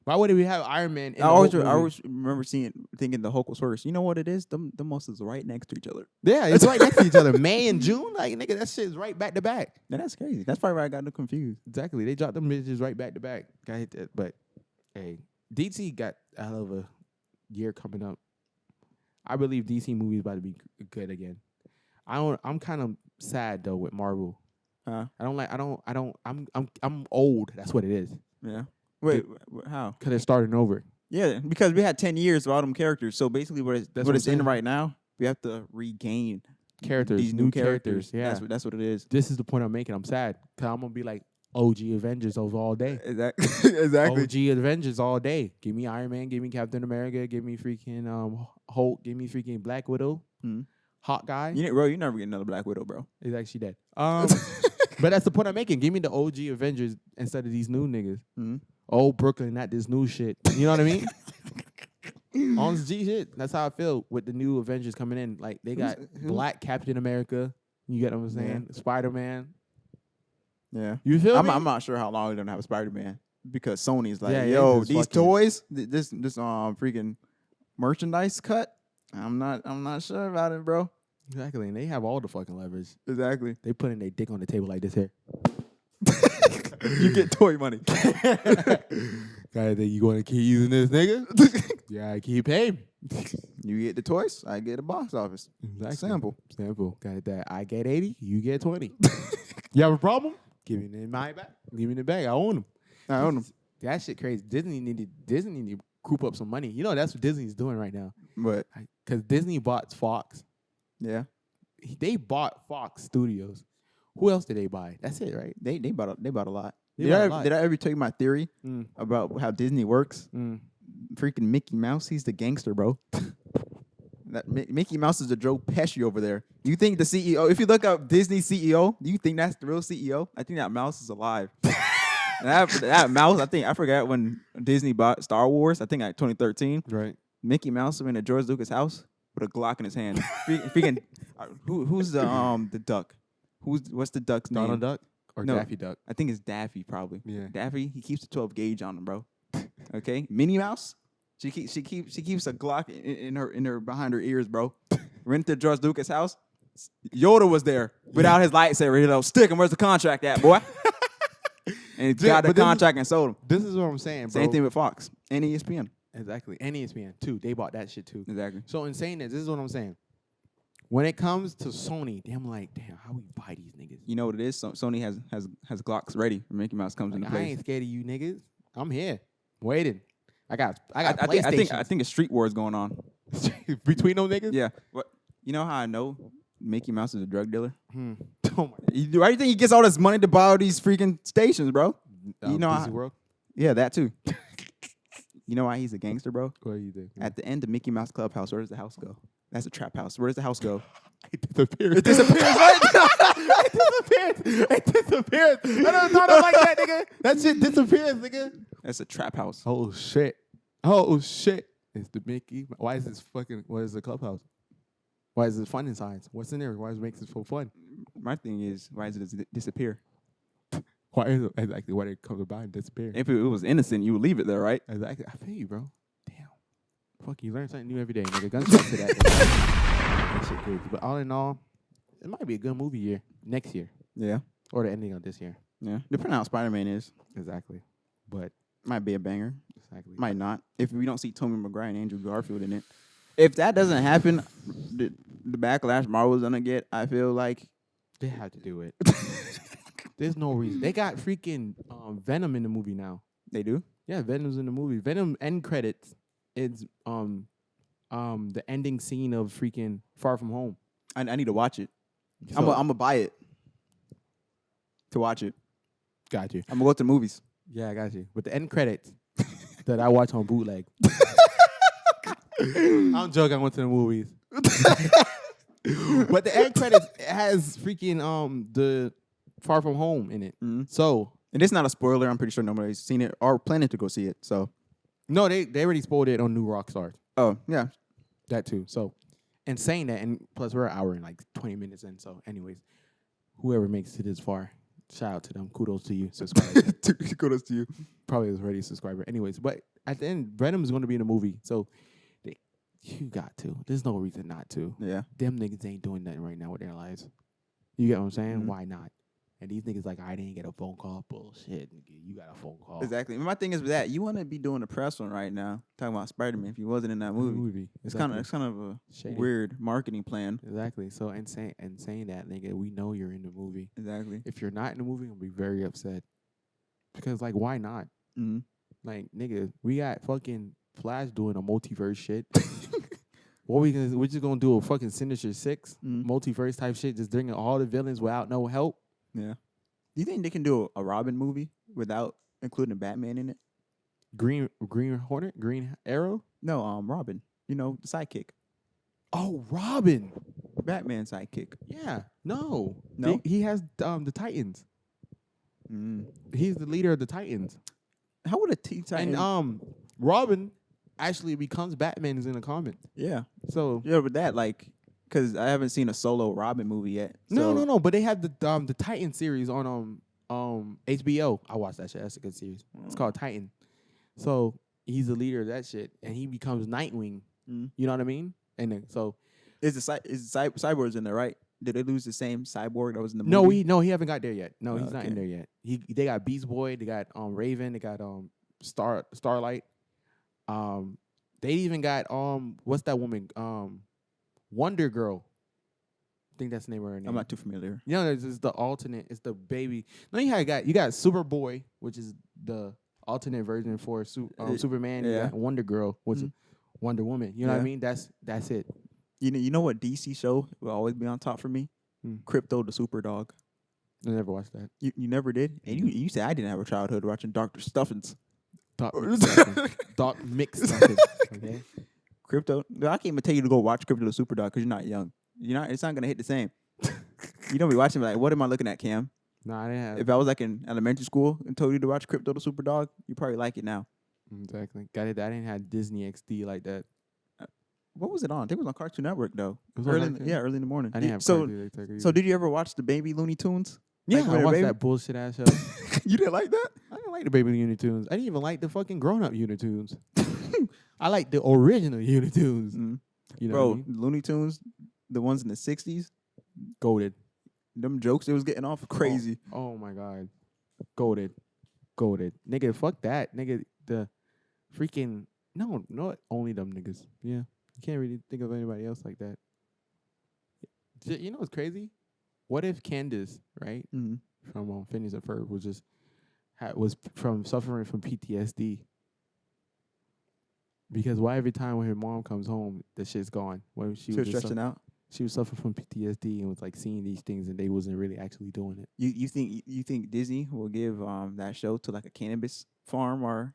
Why would we have Iron Man in I the Hulk movie? always remember thinking the Hulk was first. You know what it is? The most is right next to each other. Yeah, it's right next to each other. May and June, like nigga, that shit is right back to back. Yeah, that's crazy. That's probably why I got confused. Exactly, they dropped them bitches right back to back. Got hit that, but hey, DC got a hell of a year coming up. I believe DC movies about to be good again. I'm kind of sad though with Marvel. I'm old. That's what it is. Yeah. Wait, how? Because they're starting over. Yeah, because we had 10 years of all them characters. So basically, what what I'm it's in saying. right now, we have to regain Characters, these new characters. Yeah, that's what it is. this is the point I'm making. I'm sad because I'm gonna be like OG Avengers of all day. Exactly. OG Avengers all day. Give me Iron Man. Give me Captain America. Give me freaking Hulk. Give me freaking Black Widow. Hawkeye. You never get another Black Widow, bro. Is actually dead. But that's the point I'm making. Give me the OG Avengers instead of these new niggas. Old Brooklyn, not this new shit. You know what I mean? On this G shit. That's how I feel with the new Avengers coming in. Like they got Black Captain America. You get what I'm saying? Yeah. Spider-Man. Yeah. You feel me? I'm not sure how long they're gonna have a Spider-Man because Sony's like, Yeah, yo, it's these fucking- toys, this freaking merchandise cut. I'm not sure about it, bro. Exactly. And they have all the fucking leverage. Exactly. They putting their dick on the table like this here. You get toy money. Gotta think you gonna keep using this nigga? Yeah, I keep paying. You get the toys, I get the box office. Exactly. Simple. Got that. I get 80, you get 20. You have a problem? Give me my back. Give me the bag. I own them. I own them. That shit crazy. Disney need to group up some money. You know that's what Disney's doing right now. But because Disney bought Fox. yeah, They bought Fox Studios. Who else did they buy? That's it, right? they bought a lot. Did I ever tell you my theory about how Disney works? Freaking Mickey Mouse, he's the gangster, bro. Mickey Mouse is the Joe Pesci over there. You think the CEO? If you look up Disney CEO, do you think that's the real CEO? I think that mouse is alive. that mouse, I forgot when Disney bought Star Wars. I think like 2013. Right. Mickey Mouse went to George Lucas' house with a Glock in his hand. Freaking, who's the duck? What's the duck's name? Donald Duck or No. Daffy Duck? I think it's Daffy probably. Yeah. Daffy, he keeps a 12 gauge on him, bro. Okay, Minnie Mouse, she keeps a Glock in her behind her ears, bro. Went to George Lucas' house. Yoda was there without his lightsaber. He stick him. Where's the contract at, boy? And he got the contract and sold him. This is what I'm saying, bro. Same thing with Fox and ESPN. Exactly. And ESPN too. They bought that shit too. Exactly. So in saying this is what I'm saying. When it comes to Sony, I'm like, damn, how we buy these niggas? You know what it is? Sony has Glocks ready when Mickey Mouse comes into I place. ain't scared of you niggas. I'm here, waiting. I got I PlayStation. think a street war is going on. Between those niggas. Yeah. What? You know how I know Mickey Mouse is a drug dealer? Oh my. Why do you think he gets all this money to buy all these freaking stations, bro? You know, Disney World. Yeah, that too. You know why he's a gangster, bro? What do you think? At the end of Mickey Mouse Clubhouse, where does the house go? That's a trap house. Where does the house go? It disappears. It disappears, right? It disappears. I don't know like that, nigga. That shit disappears, nigga. That's a trap house. Oh shit. It's the Mickey. Why is this fucking? What is the clubhouse? Why is it fun inside? What's in there? Why does it make it so fun? My thing is, why does it disappear? Why is it exactly why they come by and disappear? If it was innocent, you would leave it there, right? Exactly. I feel you, bro. Damn. Fuck, you learn something new every day, nigga. Guns back to that. That shit crazy. But all in all, it might be a good movie year next year Yeah. or the ending of this year. Yeah. Depending on how Spider-Man is. Exactly. But Might be a banger. exactly. Might not. If we don't see Tobey Maguire and Andrew Garfield in it. If that doesn't happen, the backlash Marvel's gonna get, I feel like They have to do it. There's no reason. They got freaking Venom in the movie now. they do. Yeah, Venom's in the movie. Venom end credits is the ending scene of freaking Far From Home. I need to watch it. So, I'm gonna buy it to watch it. got you. I'm gonna go to the movies. Yeah, I got you. But the end credits that I watch on bootleg. I'm joking. I went to the movies. But the end credits has freaking the Far From Home in it. Mm-hmm. So And it's not a spoiler. I'm pretty sure nobody's seen it or planning to go see it. So, no, they already spoiled it on New Rockstars. oh yeah, That too. So, and saying that, and plus we're an hour and like 20 minutes in. So, anyways, whoever makes it this far, shout out to them. Kudos to you. Subscribe. kudos to you. Probably was already a subscriber. Anyways, but at the end, Venom's going to be in the movie. So, you got to. There's no reason not to. Yeah, Them niggas ain't doing nothing right now with their lives. You get what I'm saying? Mhm. Why not? And these niggas like, I didn't get a phone call. Bullshit, nigga. You got a phone call. exactly. My thing is with that, you want to be doing the press one right now, talking about Spider-Man. If he wasn't in that movie, it's kind of a Shady. weird marketing plan. Exactly. So, and saying that, nigga, we know you're in the movie. Exactly. If you're not in the movie, I'm gonna be very upset. Because like, why not? Mm-hmm. Like, nigga, we got fucking Flash doing a multiverse shit. What we gonna? We're just gonna do a fucking Sinister Six multiverse type shit, just bringing all the villains without no help. Yeah. Do you think they can do a Robin movie without including Batman in it? Green Hornet, Green Arrow. No, Robin. You know, the sidekick. Oh, Robin. Batman sidekick. Yeah. No. No? He has the Titans. He's the leader of the Titans. How would a Teen Titan? And Robin actually becomes Batman in the comic. Yeah. So Yeah, but that, like, because I haven't seen a solo Robin movie yet. So. no. But they have the Titan series on HBO. I watched that shit. That's a good series. It's called Titan. So he's the leader of that shit, and he becomes Nightwing. You know what I mean? And then, so Is Cyborg's in there, right? Did they lose the same cyborg that was in the movie? no, he haven't got there yet. No, he's not in okay. there yet. They got Beast Boy, they got Raven, they got Starlight. They even got what's that woman? Wonder Girl. I think that's the name of her name. I'm not too familiar. You know, it's the alternate. It's the baby. No, you got Superboy, which is the alternate version for Superman. Yeah. You got Wonder Girl, which is Wonder Woman. You know what I mean? That's it. You know what DC show will always be on top for me? Crypto the Super Dog. I never watched that. You never did? And you said I didn't have a childhood watching Dr. Stuffins. Doc Mix. Okay. Crypto. No, I can't even tell you to go watch Crypto the Super Dog because you're not young. It's not gonna hit the same. You don't be watching like, what am I looking at, Cam? No, I didn't have. If I was like in elementary school and told you to watch Crypto the Super Dog, you probably like it now. Exactly. Got it. I didn't have Disney XD like that. What was it on? I think it was on Cartoon Network though. It was on early in the morning. I didn't have so Cartoon Network either. so did you ever watch the Baby Looney Tunes? Yeah, Like, I when watched baby- that bullshit ass show. You didn't like that? I didn't like the Baby Looney Tunes. I didn't even like the fucking grown up Looney Tunes. I like the original Looney Tunes. You know Bro, what I mean? Looney Tunes, the ones in the 60s, Goated. them jokes they was getting off crazy. Oh my god. Goated. Nigga, fuck that. Nigga, the freaking no, only them niggas. Yeah. You can't really think of anybody else like that. You know what's crazy? What if Candace, right? From Phineas and Ferb was just was from suffering from PTSD. Because why every time when her mom comes home, the shit's gone. When she was stretching out. She was suffering from PTSD and was like seeing these things and they wasn't really actually doing it. You think Disney will give that show to like a cannabis farm or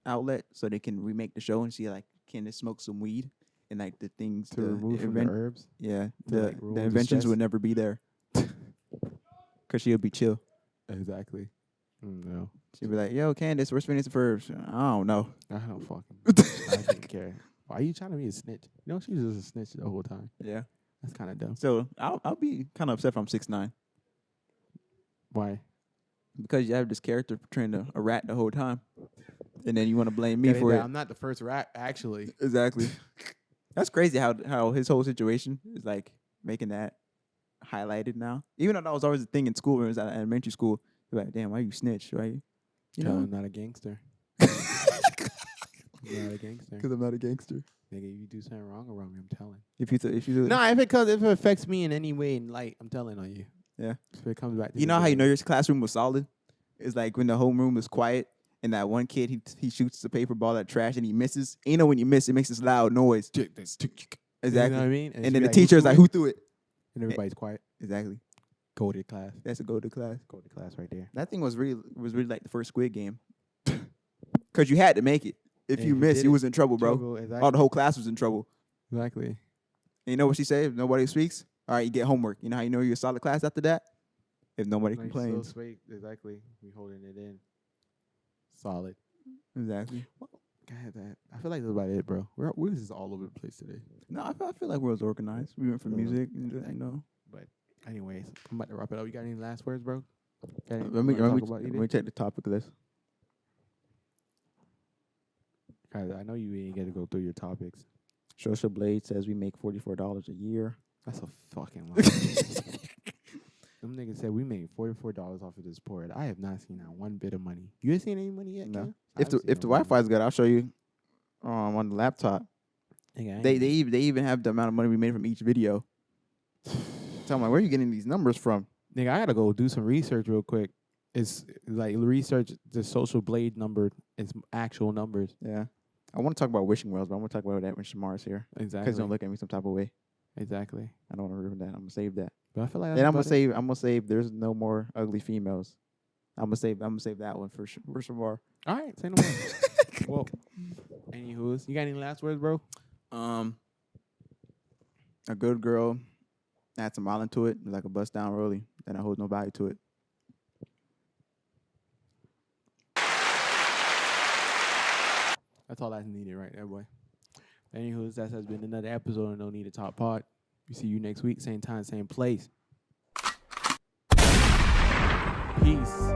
outlet so they can remake the show and see like Candace smoke some weed and like the things To remove from the herbs? Yeah, like, the remove the inventions stress? would never be there because she'll be chill. Exactly. No. She'll be like, "Yo, Candace, where's Phineas and Ferb?" I don't know. I don't fucking I didn't care. Why are you trying to be a snitch? You know, she was just a snitch the whole time. Yeah, That's kind of dumb. so I'll be kind of upset if I'm 6'9" Why? because you have this character portraying a rat the whole time, and then you want to blame me for it. I'm not the first rat, actually. Exactly. That's crazy how his whole situation is like making that highlighted now. Even though that was always a thing in school when it was at elementary school. You're like, damn, why you snitch, right? You know, I'm not a gangster. I'm not a gangster. because I'm not a gangster. Nigga, you do something wrong or wrong, I'm telling. If you do No, if it affects me in any way in light, I'm telling on you. Yeah. If it comes back to You know how you know your classroom was solid? It's like when the whole room is quiet and that one kid he shoots the paper ball at trash and he misses. And you know when you miss, it makes this loud noise. Exactly. You know what I mean? And then the teacher is like, "Who threw it?" And everybody's quiet. Exactly. Go to class. That's a go to class. Go to class right there. That thing was really like the first Squid Game. Because you had to make it. If And you if you missed, did you it, was in trouble, bro. Exactly. All the whole class was in trouble. Exactly. And you know what she said? If nobody speaks, all right, you get homework. You know how you know you're a solid class after that? If nobody Like, complains. So sweet. Exactly. We holding it in. Solid. Exactly. God, I feel like that's about it, bro. We're just all over the place today. No, I feel like we was organized. We went from music, and, you know. But anyways, I'm about to wrap it up. You got any last words, bro? Let me check the topic list. I know you ain't got to go through your topics. Social Blade says we make $44 a year. That's a fucking lie. Them niggas said we made $44 off of this port. I have not seen that one bit of money. You ain't seen any money yet? No. Cam? If the Wi-Fi is good, I'll show you on the laptop. They even have the amount of money we made from each video. So I'm like, where are you getting these numbers from? Nigga, I gotta go do some research real quick. It's like research the Social Blade number. It's actual numbers. Yeah. I want to talk about wishing wells, but I'm going to talk about that when Shemar's here. Exactly. Because don't look at me some type of way. Exactly. I don't want to ruin that. I'm going to save that. But I feel like Then I'm gonna save there's no more ugly females. I'm gonna save that one for Shemar. All right, say no more. Well, anywho's, you got any last words, bro? A good girl add some island to it, like a bust down rollie, then I hold nobody to it. That's all that's needed right there, boy. Anywho's, that has been another episode of No Need to Talk Pod. We see you next week, same time, same place. Peace.